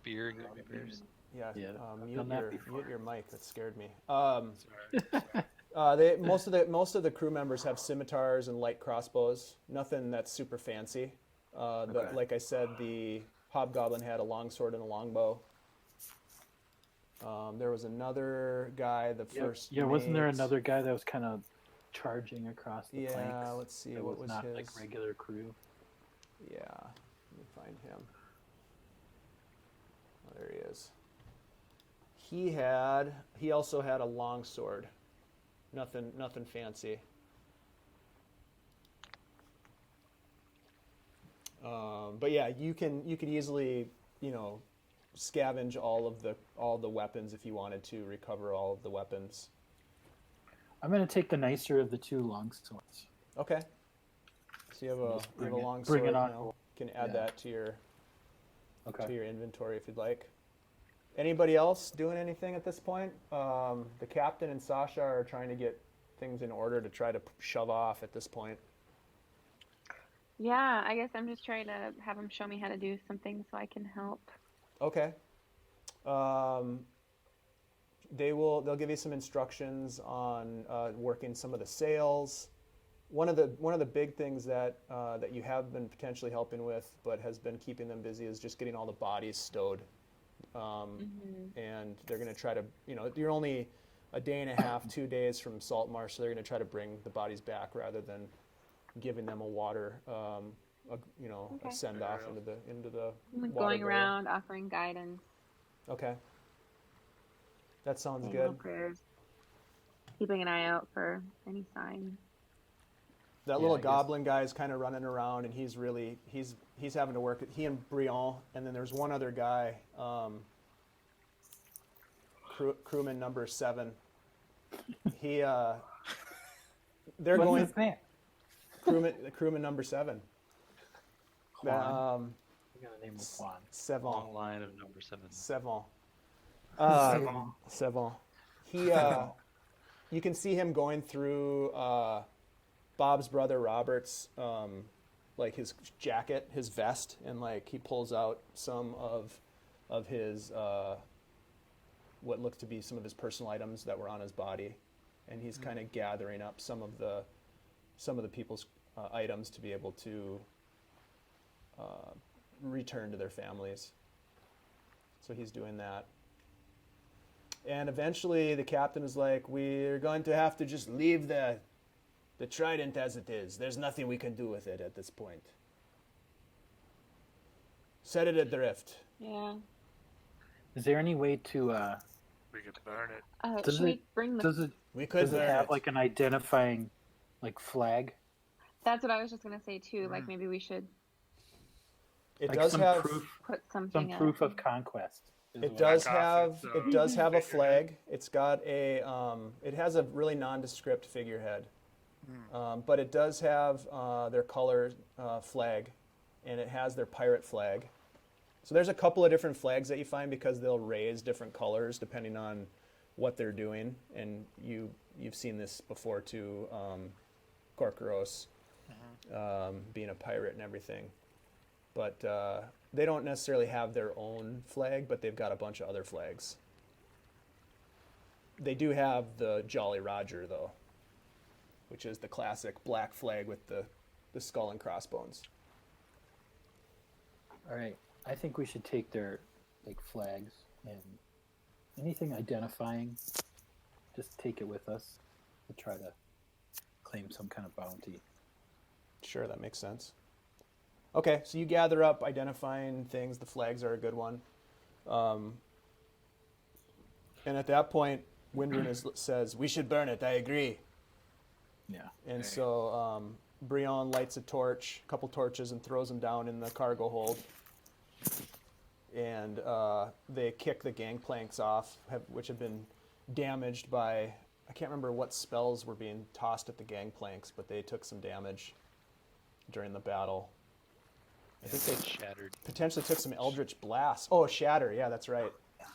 Beer, gummy beers. yeah. Yeah, I've Mute done that your before. mute your mic. That scared me. Sorry. Most of the crew members have scimitars and light crossbows. Nothing that's super fancy. Okay. Like I said, the hobgoblin had a longsword and a longbow. There was another guy, the first. Yeah, wasn't there mate. another guy that was kind of charging across the Yeah, planks? let's see, That what was not his? like regular crew. Yeah, let me find him. Oh, there he is. He also had a longsword. Nothing fancy. But yeah, you could easily, scavenge all the weapons if you wanted to recover all of the weapons. I'm going to take the nicer of the two longswords. Okay. So you have a Bring it- long bring sword it on. now. You can add Yeah. that to your Okay. inventory if you'd like. Anybody else doing anything at this point? The captain and Sasha are trying to get things in order to try to shove off at this point. Yeah, I guess I'm just trying to have him show me how to do something so I can help. Okay. They'll give you some instructions on working some of the sails. One of the big things that you have been potentially helping with, but has been keeping them busy, is just getting all the bodies stowed. And they're going to try to, you're only a day and a half, 2 days from Saltmarsh, so they're going to try to bring the bodies back rather than giving them a water, a send off into the I'm water going bowl. around offering guidance, Okay. That sounds saying good. little prayers, keeping an eye out for any signs. That Yeah, little I guess- goblin guy is kind of running around, and he's having to work. He and Brion, and then there's one other guy, crewman number 7. They're What's going his name? crewman number 7. Juan. Um, I got a name of Juan. Long Sevon. line of number 7. Sevon. Sevon. Sevon. You can see him going through Bob's brother Robert's, like his jacket, his vest, and like he pulls out some of his what looks to be some of his personal items that were on his body, and he's kind of gathering up some of the people's items to be able to return to their families. So he's doing that. And eventually the captain is like, we're going to have to just leave the trident as it is. There's nothing we can do with it at this point. Set it adrift. Yeah. Is there any way to We could burn it. Does Should we it- bring the? Does it We could does it burn have it. like an identifying like flag? That's what I was just gonna say too. Like maybe we should It Like does some have proof, put some something. proof of conquest. is it what- does Back off have its, it does have a figurehead. flag. It's got a it has a really nondescript figurehead. But it does have their color flag, and it has their pirate flag. So there's a couple of different flags that you find because they'll raise different colors depending on what they're doing. And you've seen this before too, Korkoros being a pirate and everything. But they don't necessarily have their own flag, but they've got a bunch of other flags. They do have the Jolly Roger though, which is the classic black flag with the skull and crossbones. All right. I think we should take their like flags and anything identifying. Just take it with us to try to claim some kind of bounty. Sure, that makes sense. Okay, so you gather up identifying things. The flags are a good one. And at that point, Windrun says, "We should burn it. I agree." Yeah. And so Brion lights a torch, a couple torches, and throws them down in the cargo hold. And they kick the gangplanks off, which have been damaged by, I can't remember what spells were being tossed at the gangplanks, but they took some damage during the battle. I think they Shattered. potentially took some Eldritch Blast. Oh, Shatter, yeah, that's right. Yeah.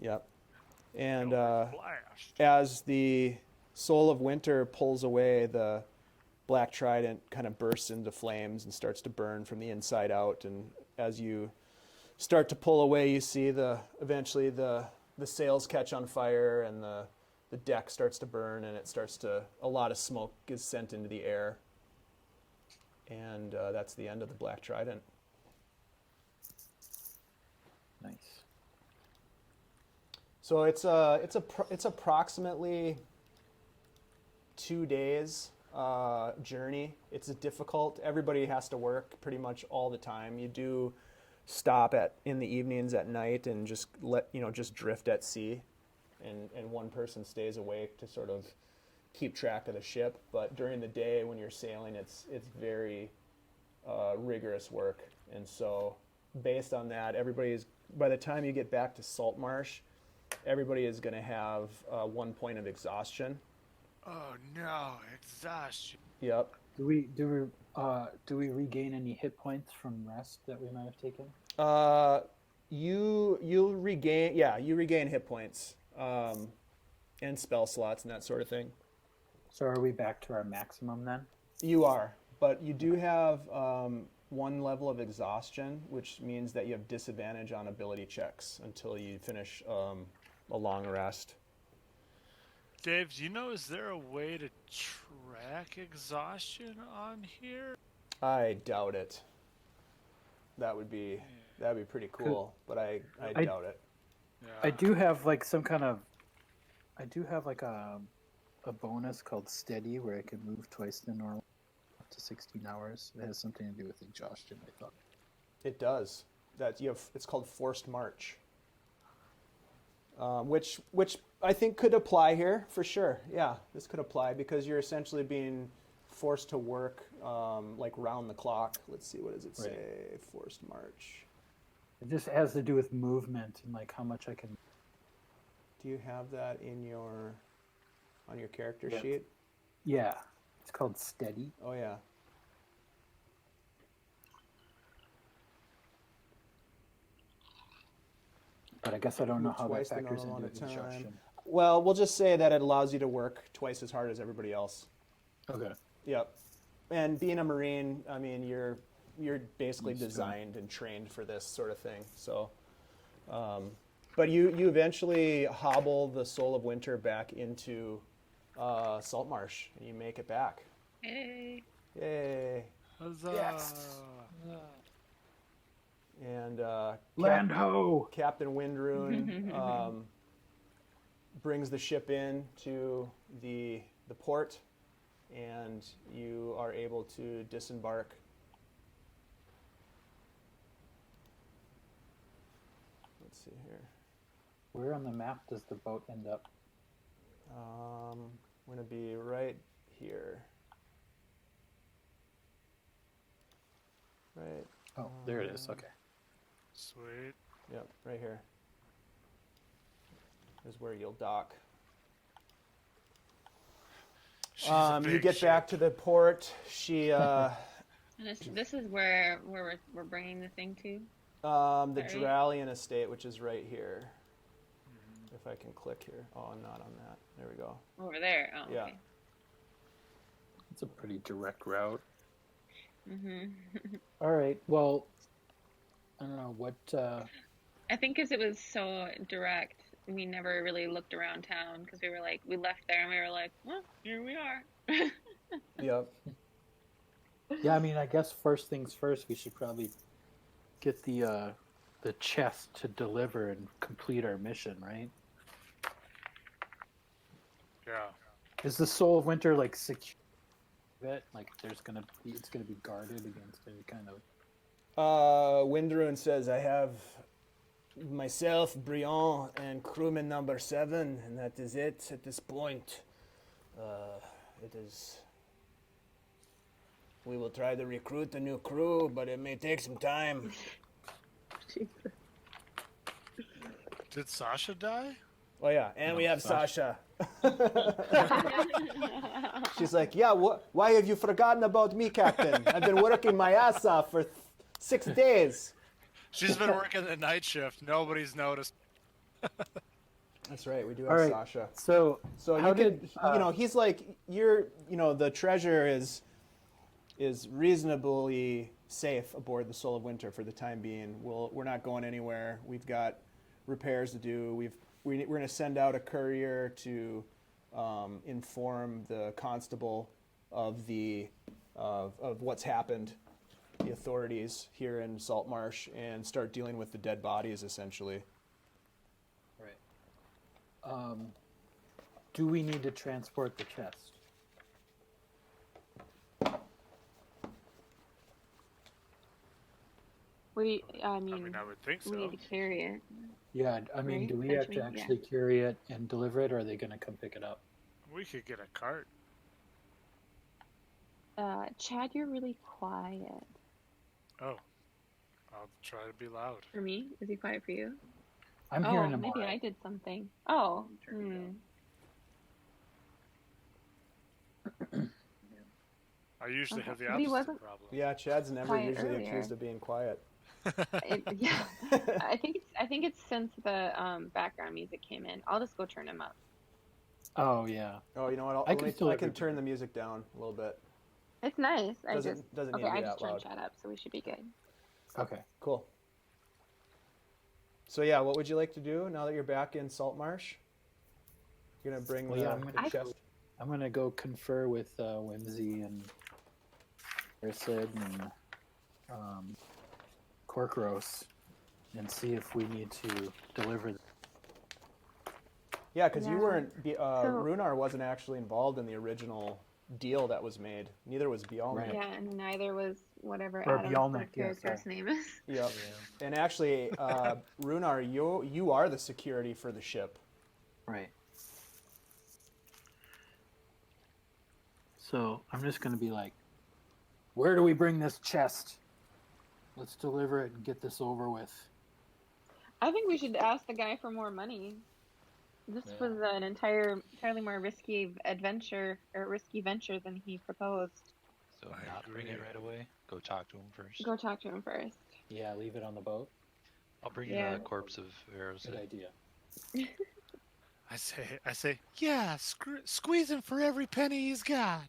Yep. And Blast. as the Soul of Winter pulls away, the Black Trident kind of bursts into flames and starts to burn from the inside out. And as you start to pull away, you see eventually the sails catch on fire and the deck starts to burn, and a lot of smoke is sent into the air. And that's the end of the Black Trident. Nice. So it's approximately 2 days journey. It's difficult. Everybody has to work pretty much all the time. You do stop in the evenings at night and just just drift at sea, and one person stays awake to sort of keep track of the ship. But during the day when you're sailing, it's very rigorous work. And so based on that, by the time you get back to Saltmarsh, everybody is going to have 1 point of exhaustion. Oh no, exhaustion. Yep. Do we regain any hit points from rest that we might have taken? You regain hit points, and spell slots and that sort of thing. So are we back to our maximum then? You are, but you do have 1 level of exhaustion, which means that you have disadvantage on ability checks until you finish a long rest. Dave, do you know, is there a way to track exhaustion on here? I doubt it. That'd be pretty cool, but I doubt it. Yeah. I do have like a bonus called Steady where I can move twice the normal up to 16 hours. It has something to do with exhaustion, I thought. It does. It's called Forced March, which I think could apply here for sure. Yeah, this could apply because you're essentially being forced to work like round the clock. Let's see, what does it say? Right. Forced March. It just has to do with movement and like how much I can. Do you have that on your character Yeah. sheet? Yeah, it's called Steady. Oh yeah. But I guess I don't know how that Twice the factors normal into amount of time. exhaustion. Well, we'll just say that it allows you to work twice as hard as everybody else. Okay. Yep. And being a Marine, I mean, you're basically Used to it. designed and trained for this sort of thing. So, but you eventually hobble the Soul of Winter back into Saltmarsh, and you make it back. Hey. Yay! Huzzah. Yes. And Land ho! Captain Windrun brings the ship in to the port, and you are able to disembark. Let's see here. Where on the map does the boat end up? I'm gonna be right here. Right. Oh, there it is. Okay. Sweet. Yep, right here. Is where you'll dock. She's a You big get back ship. to the port. She, And this is where we're bringing the thing to. the Right. Drallion estate, which is right here. If I can click here. Oh, I'm not on that. There we go. Over there. Oh, Yeah. okay. It's a pretty direct route. Mhm. All right. Well, I don't know what. I think because it was so direct, we never really looked around town because we were like, we left there and we were like, well, here we are. Yep. Yeah, I mean, I guess first things first, we should probably get the chest to deliver and complete our mission, right? Yeah. Is the Soul of Winter like secure? Like, it's gonna be guarded against any kind of. Windrune says, I have myself, Brion, and crewman number 7, and that is it at this point. It is. We will try to recruit a new crew, but it may take some time. Did Sasha die? Oh, yeah, and we have Sasha. Sasha. She's like, yeah, why have you forgotten about me, Captain? I've been working my ass off for 6 days. She's been working the night shift. Nobody's noticed. That's right, we do All have right. Sasha. So So he's like, the treasure is reasonably safe aboard the Soul of Winter for the time being. We're not going anywhere. We've got repairs to do. We're going to send out a courier to inform the constable of what's happened, the authorities here in Saltmarsh, and start dealing with the dead bodies essentially. right. Do we need to transport the chest? I I mean, mean, I would think we so. need to carry it. Yeah, I mean, Right, do we that have to means- yeah. actually carry it and deliver it, or are they going to come pick it up? We could get a cart. Chad, you're really quiet. Oh. I'll try to be loud. For me? Is he quiet for you? I'm Oh, hearing him. maybe all right. I did something. Oh. I usually have the But he opposite wasn't- problem. Yeah, Chad's never Quiet usually earlier. accused of being quiet. Yeah. I think it's since the background music came in. I'll just go turn him up. Oh yeah. Oh, you know what? I can still I hear can you. turn the music down a little bit. It's nice. Doesn't need Okay, to be I that just turned loud. Chad up, so we should be good. Okay. Cool. So yeah, what would you like to do now that you're back in Saltmarsh? You're gonna bring Well, the, yeah, I'm the gonna chest. I'm gonna go confer with Whimsy and Ursid and Korkoros and see if we need to deliver. Yeah, because you Yeah. weren't. So- Rhunar wasn't actually involved in the original deal that was made. Neither was Bialnic. Right. Yeah, and neither was whatever Or Adem's Bialnic, yeah, character's sorry. name is. Yep. And actually, Rhunar, you are the security for the ship. Right. So I'm just gonna be like, where do we bring this chest? Let's deliver it and get this over with. I think we should ask the guy for more money. This Yeah. was an entirely more risky adventure or risky venture than he proposed. So I not bring it agree. right away. Go talk to him first. Go talk to him first. Yeah, leave it on the boat. I'll bring Yeah. the corpse of Eros. Good idea. I say, yeah, squeeze him for every penny he's got.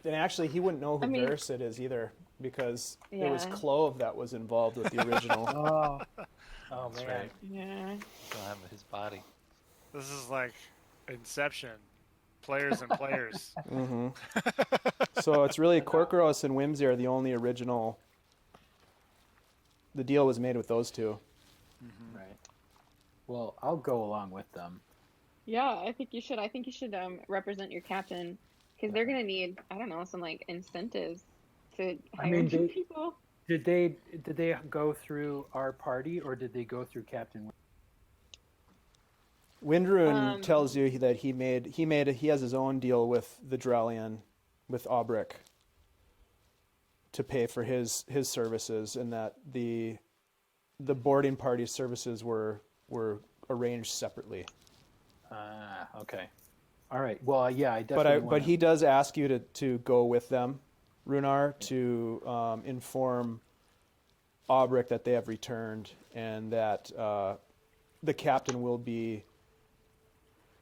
And actually, he wouldn't know who I mean- Verisid is either, because it was Yeah. Clove that was involved with the original. Oh, oh That's man. right. Yeah. Don't have his body. This is like Inception. Players and players. hmm So it's really Korkoros and Whimsy are the only original. The deal was made with those two. Right. Well, I'll go along with them. Yeah, I think you should. I think you should represent your captain because they're gonna need, I don't know, some like incentives to I hire mean, new they- people. Did they go through our party or did they go through Captain? Windrune tells you that he has his own deal with the Drallion, with Aubreck, to pay for his services, and that the boarding party services were arranged separately. Okay. All right. Well, yeah, I definitely. But he does ask you to go with them, Rhunar, to inform Aubreck that they have returned and that the captain will be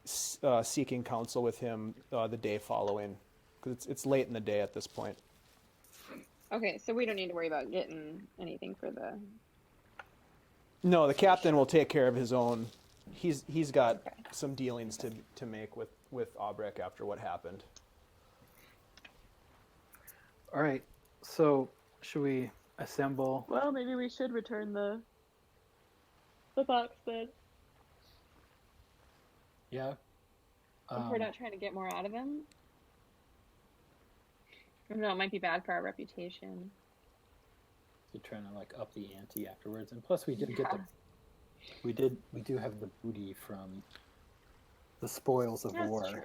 seeking counsel with him the day following, because it's late in the day at this point. Okay, so we don't need to worry about getting anything for the. No, the captain will take care of his own. He's got some dealings to make with Aubreck after what happened. All right. So should we assemble? Well, maybe we should return the box then. Yeah. If we're not trying to get more out of him. I don't know, it might be bad for our reputation. So trying to like up the ante afterwards, and plus we did get the. We do have the booty from the spoils of That's war. true.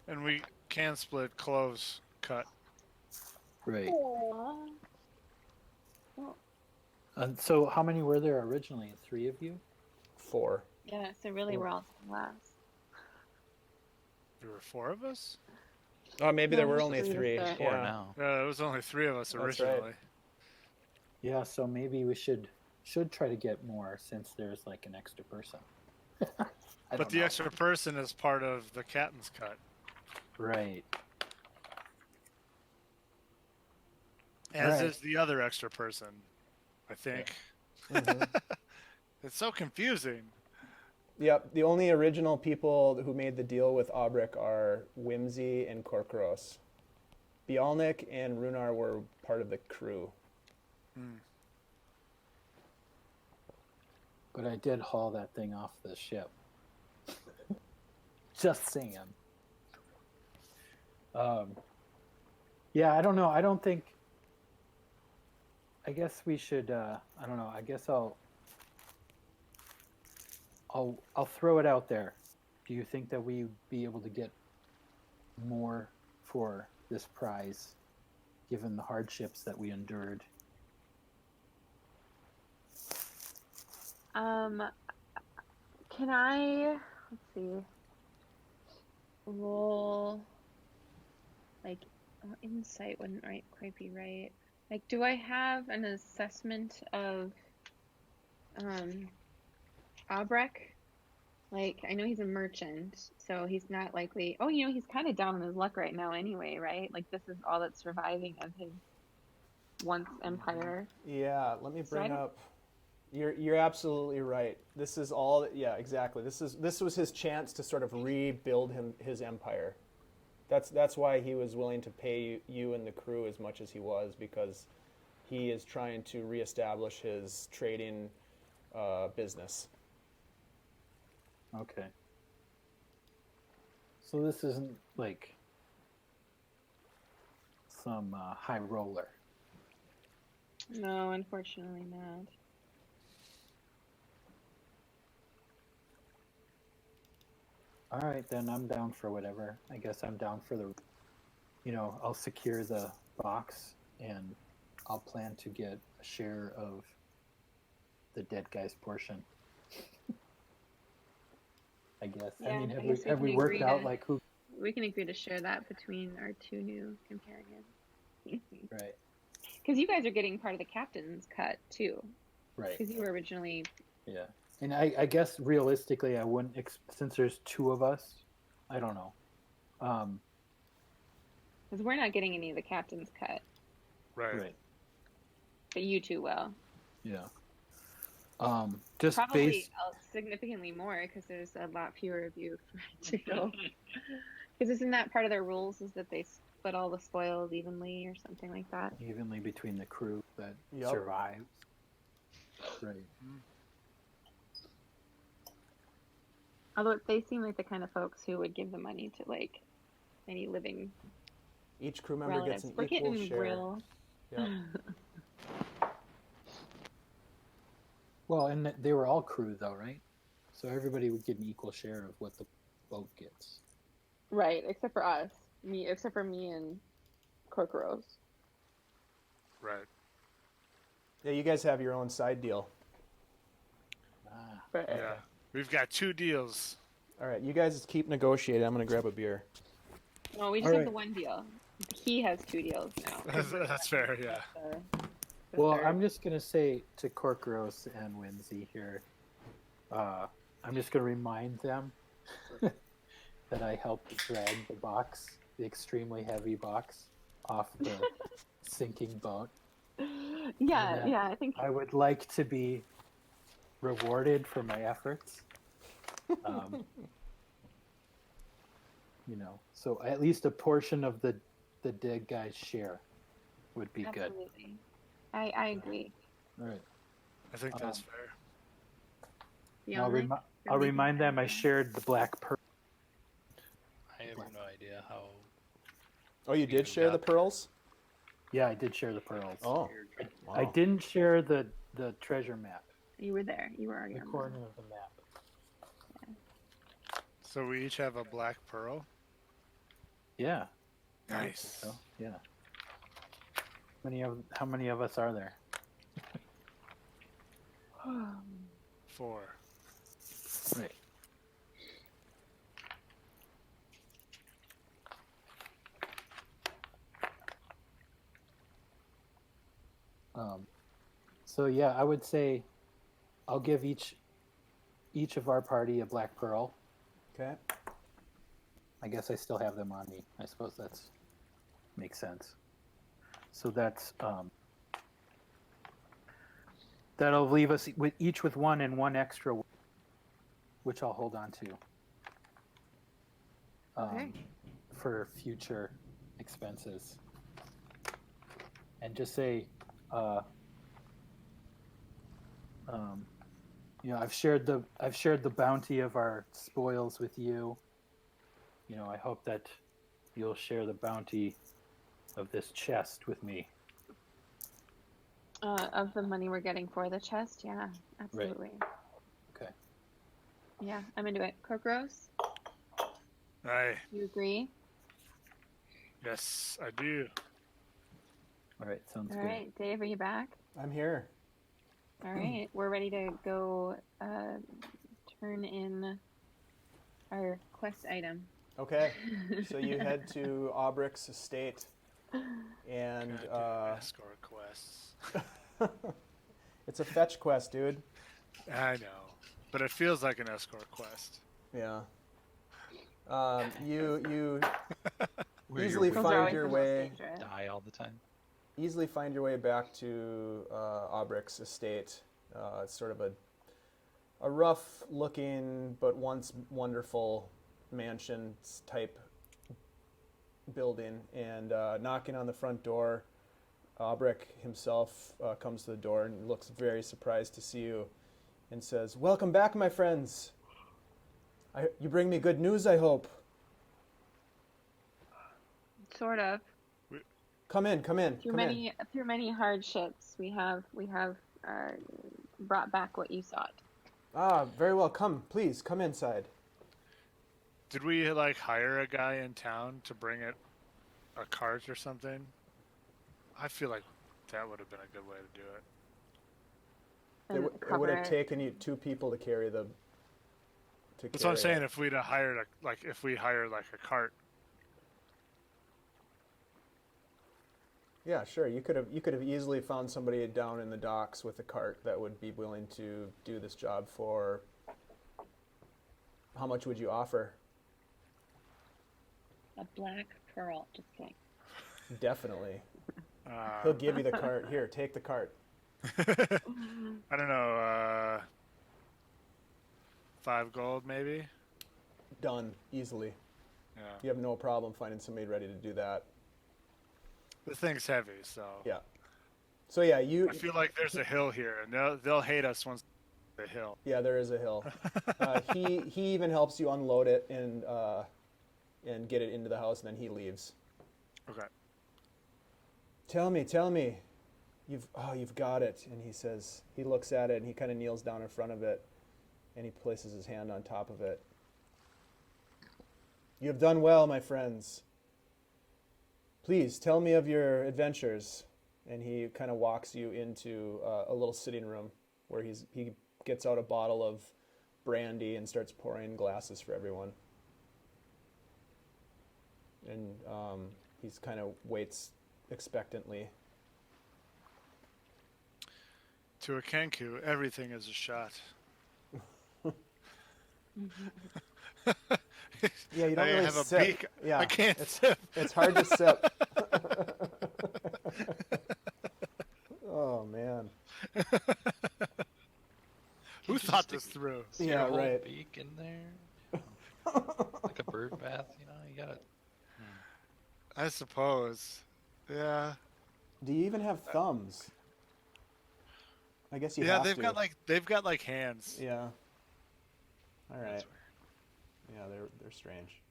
And we can split cloves cut. Right. Aww. And so how many were there originally? 3 of you? 4. Yeah, so really we're all last. There were 4 of us? Oh, maybe there No, were only 3 3. is there. 4 now. It was only 3 of us That's originally. right. Yeah, so maybe we should try to get more since there's like an extra person. But the extra person is part of the captain's cut. Right. As Right. is the other extra person, I think. It's so confusing. Yep, the only original people who made the deal with Aubreck are Whimsy and Korkoros. Bialnic and Rhunar were part of the crew. But I did haul that thing off the ship. Just saying. Yeah, I don't know. I don't think. I guess we should. I don't know. I guess I'll throw it out there. Do you think that we'd be able to get more for this prize, given the hardships that we endured? Can I, let's see, roll, like, insight wouldn't quite be right. Like, do I have an assessment of, Aubreck? Like, I know he's a merchant, so he's not likely, he's kind of down on his luck right now anyway, right? Like, this is all that's surviving of his once empire. Yeah, let me So I bring don't- up. You're absolutely right. This is all. Yeah, exactly. This was his chance to sort of rebuild his empire. That's why he was willing to pay you and the crew as much as he was, because he is trying to reestablish his trading business. Okay. So this isn't like some high roller. No, unfortunately not. All right, then I'm down for whatever. I guess I'm down for the, I'll secure the box and I'll plan to get a share of the dead guy's portion. I guess. Yeah, I mean, I have guess we we can worked agree out to- like who? We can agree to share that between our 2 new companions. Right. Because you guys are getting part of the captain's cut too. Right. Because you were originally. Yeah. And I guess realistically, I wouldn't, since there's 2 of us, I don't know. Because we're not getting any of the captain's cut, Right. but you 2 will. Yeah. Just Probably based. significantly more because there's a lot fewer of you to go. Because isn't that part of their rules is that they split all the spoils evenly or something like that? Evenly between the crew that Yep. survives. Right. Although they seem like the kind of folks who would give the money to like any living Each crew member relatives. gets an We're equal getting share. real. Yeah. Well, and they were all crew though, right? So everybody would get an equal share of what the boat gets. Right, except for us. Except for me and Korkoros. Right. Yeah, you guys have your own side deal. Ah, Right. Yeah. We've got 2 deals. All right, you guys keep negotiating. I'm gonna grab a beer. No, we just All have the right. one deal. He has 2 deals now. That's fair, yeah. well, I'm just gonna say to Korkoros and Whimsy here, I'm just gonna remind them that I helped drag the box, the extremely heavy box, off the sinking boat. Yeah, Yeah. I think I would like to be rewarded for my efforts. So at least a portion of the dig guys' share would be good. absolutely. I agree. All right. I think that's fair. Bialnic, I'll remind them I shared the black pearl. I have no idea how. Oh, you did share the pearls? Yeah, I did share the pearls. Oh, I wow. didn't share the treasure map, You were there. You were already the on corner of the map. So we each have a black pearl. Yeah. I think Nice. So yeah. How many of us are there? 4. Right. So yeah, I would say I'll give each of our party a black pearl. Okay. I guess I still have them on me. I suppose that's makes sense. So that's that'll leave us with each with 1 and 1 extra, which I'll hold on to Okay. for future expenses. And just say, I've shared the bounty of our spoils with you. I hope that you'll share the bounty of this chest with me. Of the money we're getting for the chest, yeah, absolutely. Okay. Yeah, I'm into it. Korkoros, Aye. you agree? Yes, I do. All right. Sounds All good. right, Dave, are you back? I'm here. All right, we're ready to go turn in our quest item. Okay. So you head to Aubreck's estate, and Escort quests. it's a fetch quest, dude. I know, but it feels like an escort quest. Yeah. You Where easily you're Those are find always your the most way. dangerous. Die all the time. Easily find your way back to Aubreck's estate. It's sort of a rough-looking but once wonderful mansion type building, and knocking on the front door, Aubreck himself comes to the door and looks very surprised to see you, and says, "Welcome back, my friends. You bring me good news, I hope. Sort of. Come in, come in, Through come in." through many hardships, we have brought back what you sought. Ah, very well. Come, please, come inside. Did we hire a guy in town to bring it a cart or something? I feel like that would have been a good way to do it. And It would cover have taken you 2 people to carry the. That's what I'm saying. If we'd have hired a cart. Yeah, sure. You could have easily found somebody down in the docks with a cart that would be willing to do this job for. How much would you offer? a black pearl. Just kidding. Definitely. He'll give you the cart. Here, take the cart. I don't know. 5 gold, maybe. Done easily. Yeah. You have no problem finding somebody ready to do that. The thing's heavy, so. Yeah. So yeah, I feel like there's a hill here, and they'll hate us once the hill. Yeah, there is a hill. He even helps you unload it and get it into the house, and then he leaves. Okay. Tell me, you've got it. And he says, he looks at it and he kind of kneels down in front of it and he places his hand on top of it. You have done well, my friends. Please tell me of your adventures. And he kind of walks you into a little sitting room where he gets out a bottle of brandy and starts pouring glasses for everyone. And he's kind of waits expectantly. To a Kenku, everything is a shot. Yeah, you don't I really have a sip. beak. Yeah, I can't sip. It's hard to sip. Oh man. Who Can't you thought just this through? stick Yeah, your whole right. beak in there, like a bird bath. You gotta. I suppose. Yeah. Do you even have thumbs? I guess you Yeah, have they've to. got like hands. Yeah. All right. That's Yeah, they're strange.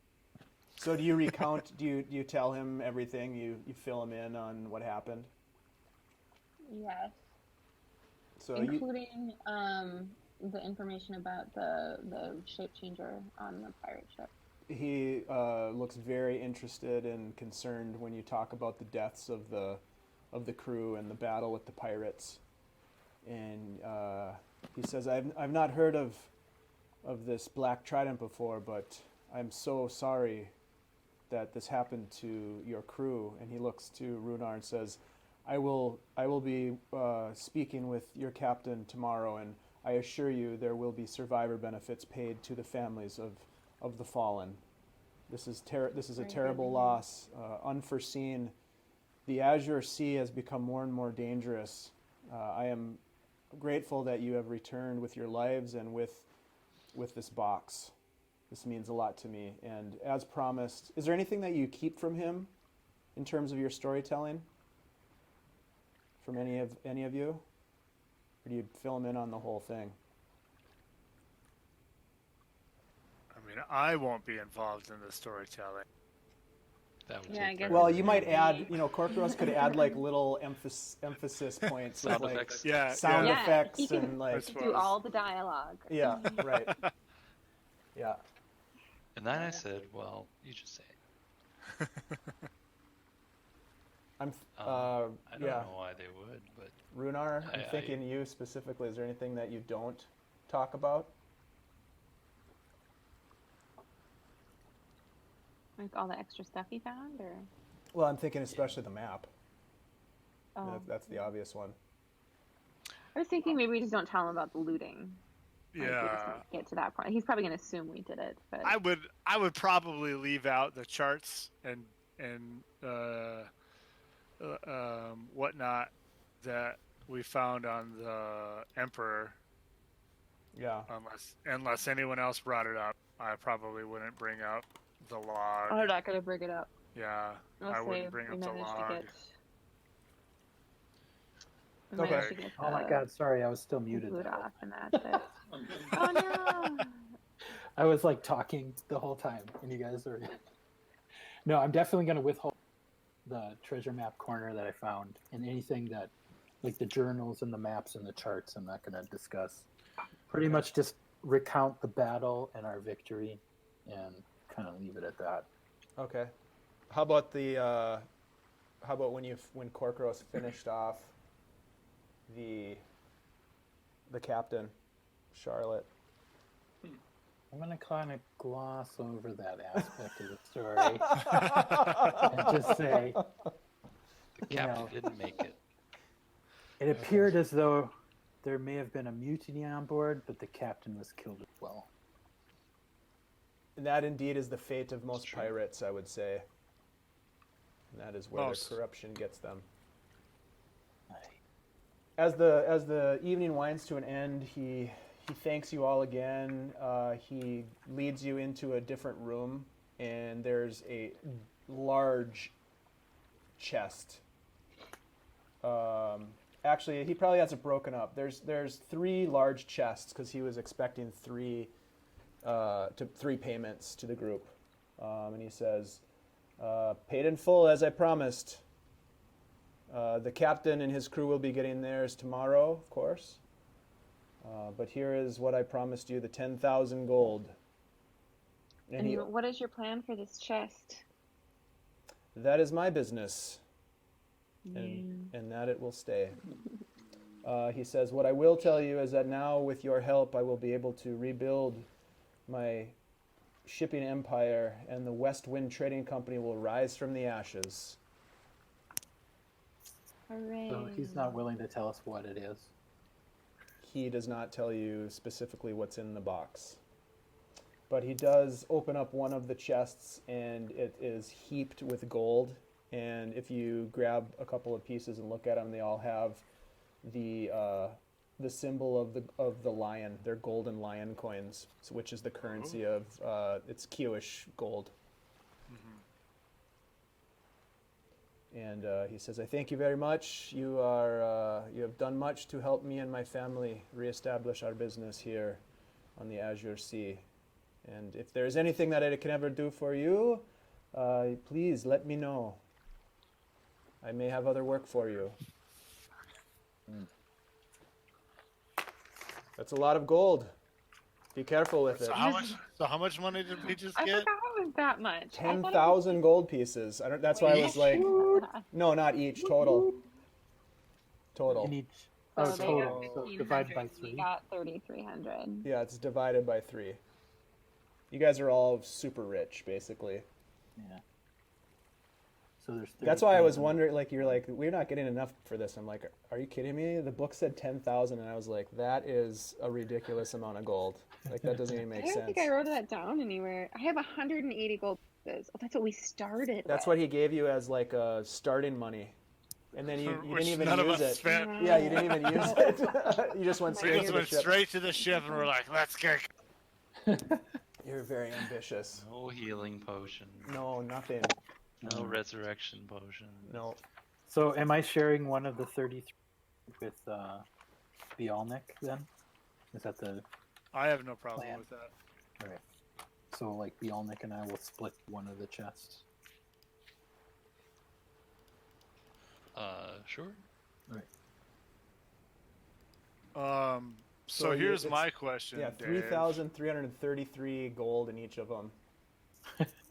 So do you recount? do you tell him everything? You fill him in on what happened. Yes. So you Including the information about the shape changer on the pirate ship. he looks very interested and concerned when you talk about the deaths of the crew and the battle with the pirates. And he says, I've not heard of this Black Trident before, but I'm so sorry that this happened to your crew. And he looks to Rhunar and says, I will be speaking with your captain tomorrow, and I assure you there will be survivor benefits paid to the families of the fallen. This is a terrible loss, unforeseen. The Azure Sea has become more and more dangerous. I am grateful that you have returned with your lives and with this box. This means a lot to me. And as promised, is there anything that you keep from him in terms of your storytelling? From any of you? Or do you fill him in on the whole thing? I mean, I won't be involved in the storytelling. That would Yeah, I take guess forever. Well, it's you might gonna add, be- Korkoros could add like little emphasis points with Sound like effects. Yeah. sound yeah. Yeah, effects he can- and like, I Do suppose. all the dialogue. yeah, right. Yeah. And then I said, well, you just say it. I'm I don't yeah. know why they would, but Rhunar, I'm I- thinking you specifically. Is there anything that you don't talk about? Like all the extra stuff he found, or Well, I'm thinking especially the map. oh, That's the obvious one. I was thinking maybe we just don't tell him about the looting. Like, we just Yeah. don't get to that point. He's probably gonna assume we did it, but I would probably leave out the charts and whatnot that we found on the Emperor, Yeah. unless anyone else brought it up. I probably wouldn't bring up the log. I'm not gonna bring it up. Yeah, I'll I say wouldn't bring we up the managed log. to get. We Okay. managed to get Oh my the god, sorry, I was still muted. food the whole off, and that's it. Oh no! I was like talking the whole time, and you guys are. No, I'm definitely going to withhold the treasure map corner that I found, and anything that, like the journals and the maps and the charts, I'm not going to discuss. Pretty much just recount the battle and our victory, and kind of leave it at that. Okay. How about when Korkoros finished off the captain, Charlotte? I'm going to kind of gloss over that aspect of the story and just say the You captain know. didn't make it. it appeared as though there may have been a mutiny on board, but the captain was killed as well. And that indeed is the fate of most true. pirates, I would say. And that is where Most. their corruption gets them. As the evening winds to an end, he thanks you all again. He leads you into a different room, and there's a large chest. Actually, he probably has it broken up. There's 3 large chests because he was expecting 3 payments to the group, and he says, "Paid in full as I promised." The captain and his crew will be getting theirs tomorrow, of course. But here is what I promised you, the 10,000 gold. And he, And what is your plan for this chest? that is my business, and that it will stay. He says, what I will tell you is that now, with your help, I will be able to rebuild my shipping empire, and the West Wind Trading Company will rise from the ashes. Hooray. So he's not willing to tell us what it is. He does not tell you specifically what's in the box. But he does open up one of the chests, and it is heaped with gold. And if you grab a couple of pieces and look at them, they all have the symbol of the lion. They're golden lion coins, which is the currency of it's Kioish gold. And he says, I thank you very much. You have done much to help me and my family reestablish our business here on the Azure Sea. And if there's anything that I can ever do for you, please let me know. I may have other work for you. That's a lot of gold. Be careful with it. So how much money did we just I get? forgot it was that much. I thought it was 10,000 gold pieces. That's why I was like, no, not each, total. Total. In each. So Oh, they total. got So divide by 1,500, we 3. got 3,300. Yeah, it's divided by 3. You guys are all super rich, basically. Yeah. So there's. That's why I was 33. wondering, like, you're like, we're not getting enough for this. I'm like, are you kidding me? The book said 10,000, and I was like, that is a ridiculous amount of gold. Like, that doesn't even I make don't sense. think I wrote that down anywhere. I have 180 gold pieces. Oh, that's what we started That's with. what he gave you as, like, starting money. And then you Which didn't even none of use us it. spent. Yeah, you didn't even use it. You just went We straight just to the went ship. straight to the ship and we're like, let's go. You're very ambitious. No healing potion. No, nothing. No resurrection potion. No. So am I sharing one of the 33 with Bialnic then? Is that the I have no problem Plan. with that. right? So like Bialnic and I will split one of the chests. Sure. Right. So So here's it's- my question, Yeah, Dave. 3,333 gold in each of them.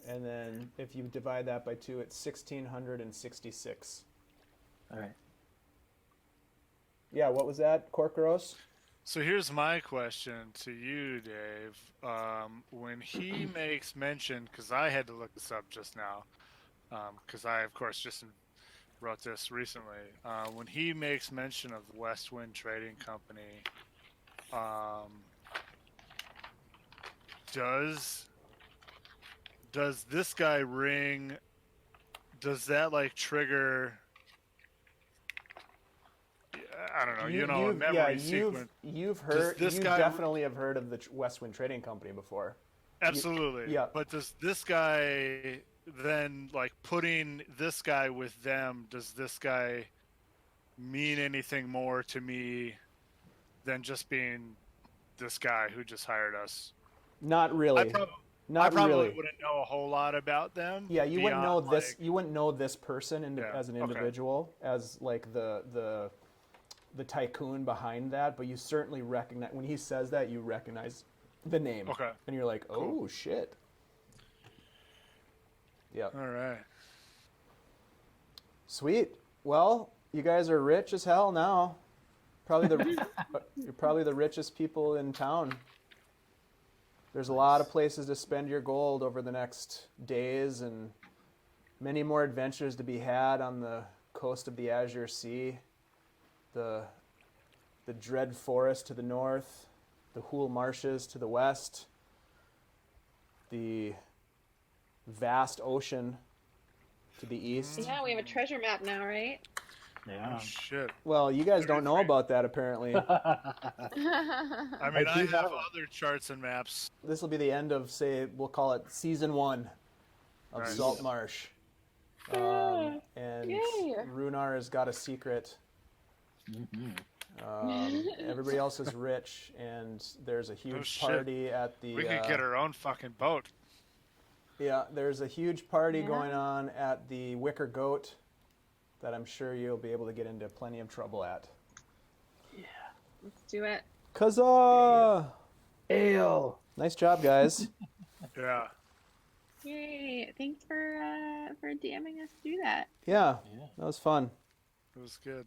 And then if you divide that by 2, it's 1,666. All right. Yeah, what was that, Korkoros? So here's my question to you, Dave. When he makes mention, because I had to look this up just now, because I, of course, just wrote this recently. When he makes mention of West Wind Trading Company, does this guy ring? Does that like trigger? I don't know. A memory sequence. You've heard. this You guy- definitely have heard of the West Wind Trading Company before. Absolutely. yeah. But does this guy then like putting this guy with them? Does this guy mean anything more to me than just being this guy who just hired us? Not really. I Not probably really. wouldn't know a whole lot about them. Yeah, you wouldn't know beyond, this. You wouldn't know this person Yeah, as an okay. individual, as like the tycoon behind that. But you certainly recognize when he says that. You recognize the name. Okay. And you're like, oh Cool. shit. Yeah. All right. Sweet. Well, you guys are rich as hell now. You're probably the richest people in town. There's a lot of places to spend your gold over the next days, and many more adventures to be had on the coast of the Azure Sea. The Dread Forest to the north, the Hool Marshes to the west, the vast ocean to the east. Yeah, we have a treasure map now, right? Yeah. Oh, shit. Well, you guys don't know about that apparently. I mean, I I do have have other charts and maps. This will be the end of, say, we'll call it season 1 of Nice. Saltmarsh. And Yay. Rhunar has got a secret. Everybody else is rich, and there's a huge shit. party at the. We could get our own fucking boat. Yeah, there's a huge party Yeah. going on at the Wicker Goat that I'm sure you'll be able to get into plenty of trouble at. Let's do it. Huzzah! Ale. Nice job, guys. Yeah. Yay! Thanks for DMing us to do that. Yeah, Yeah. that was fun. It was good.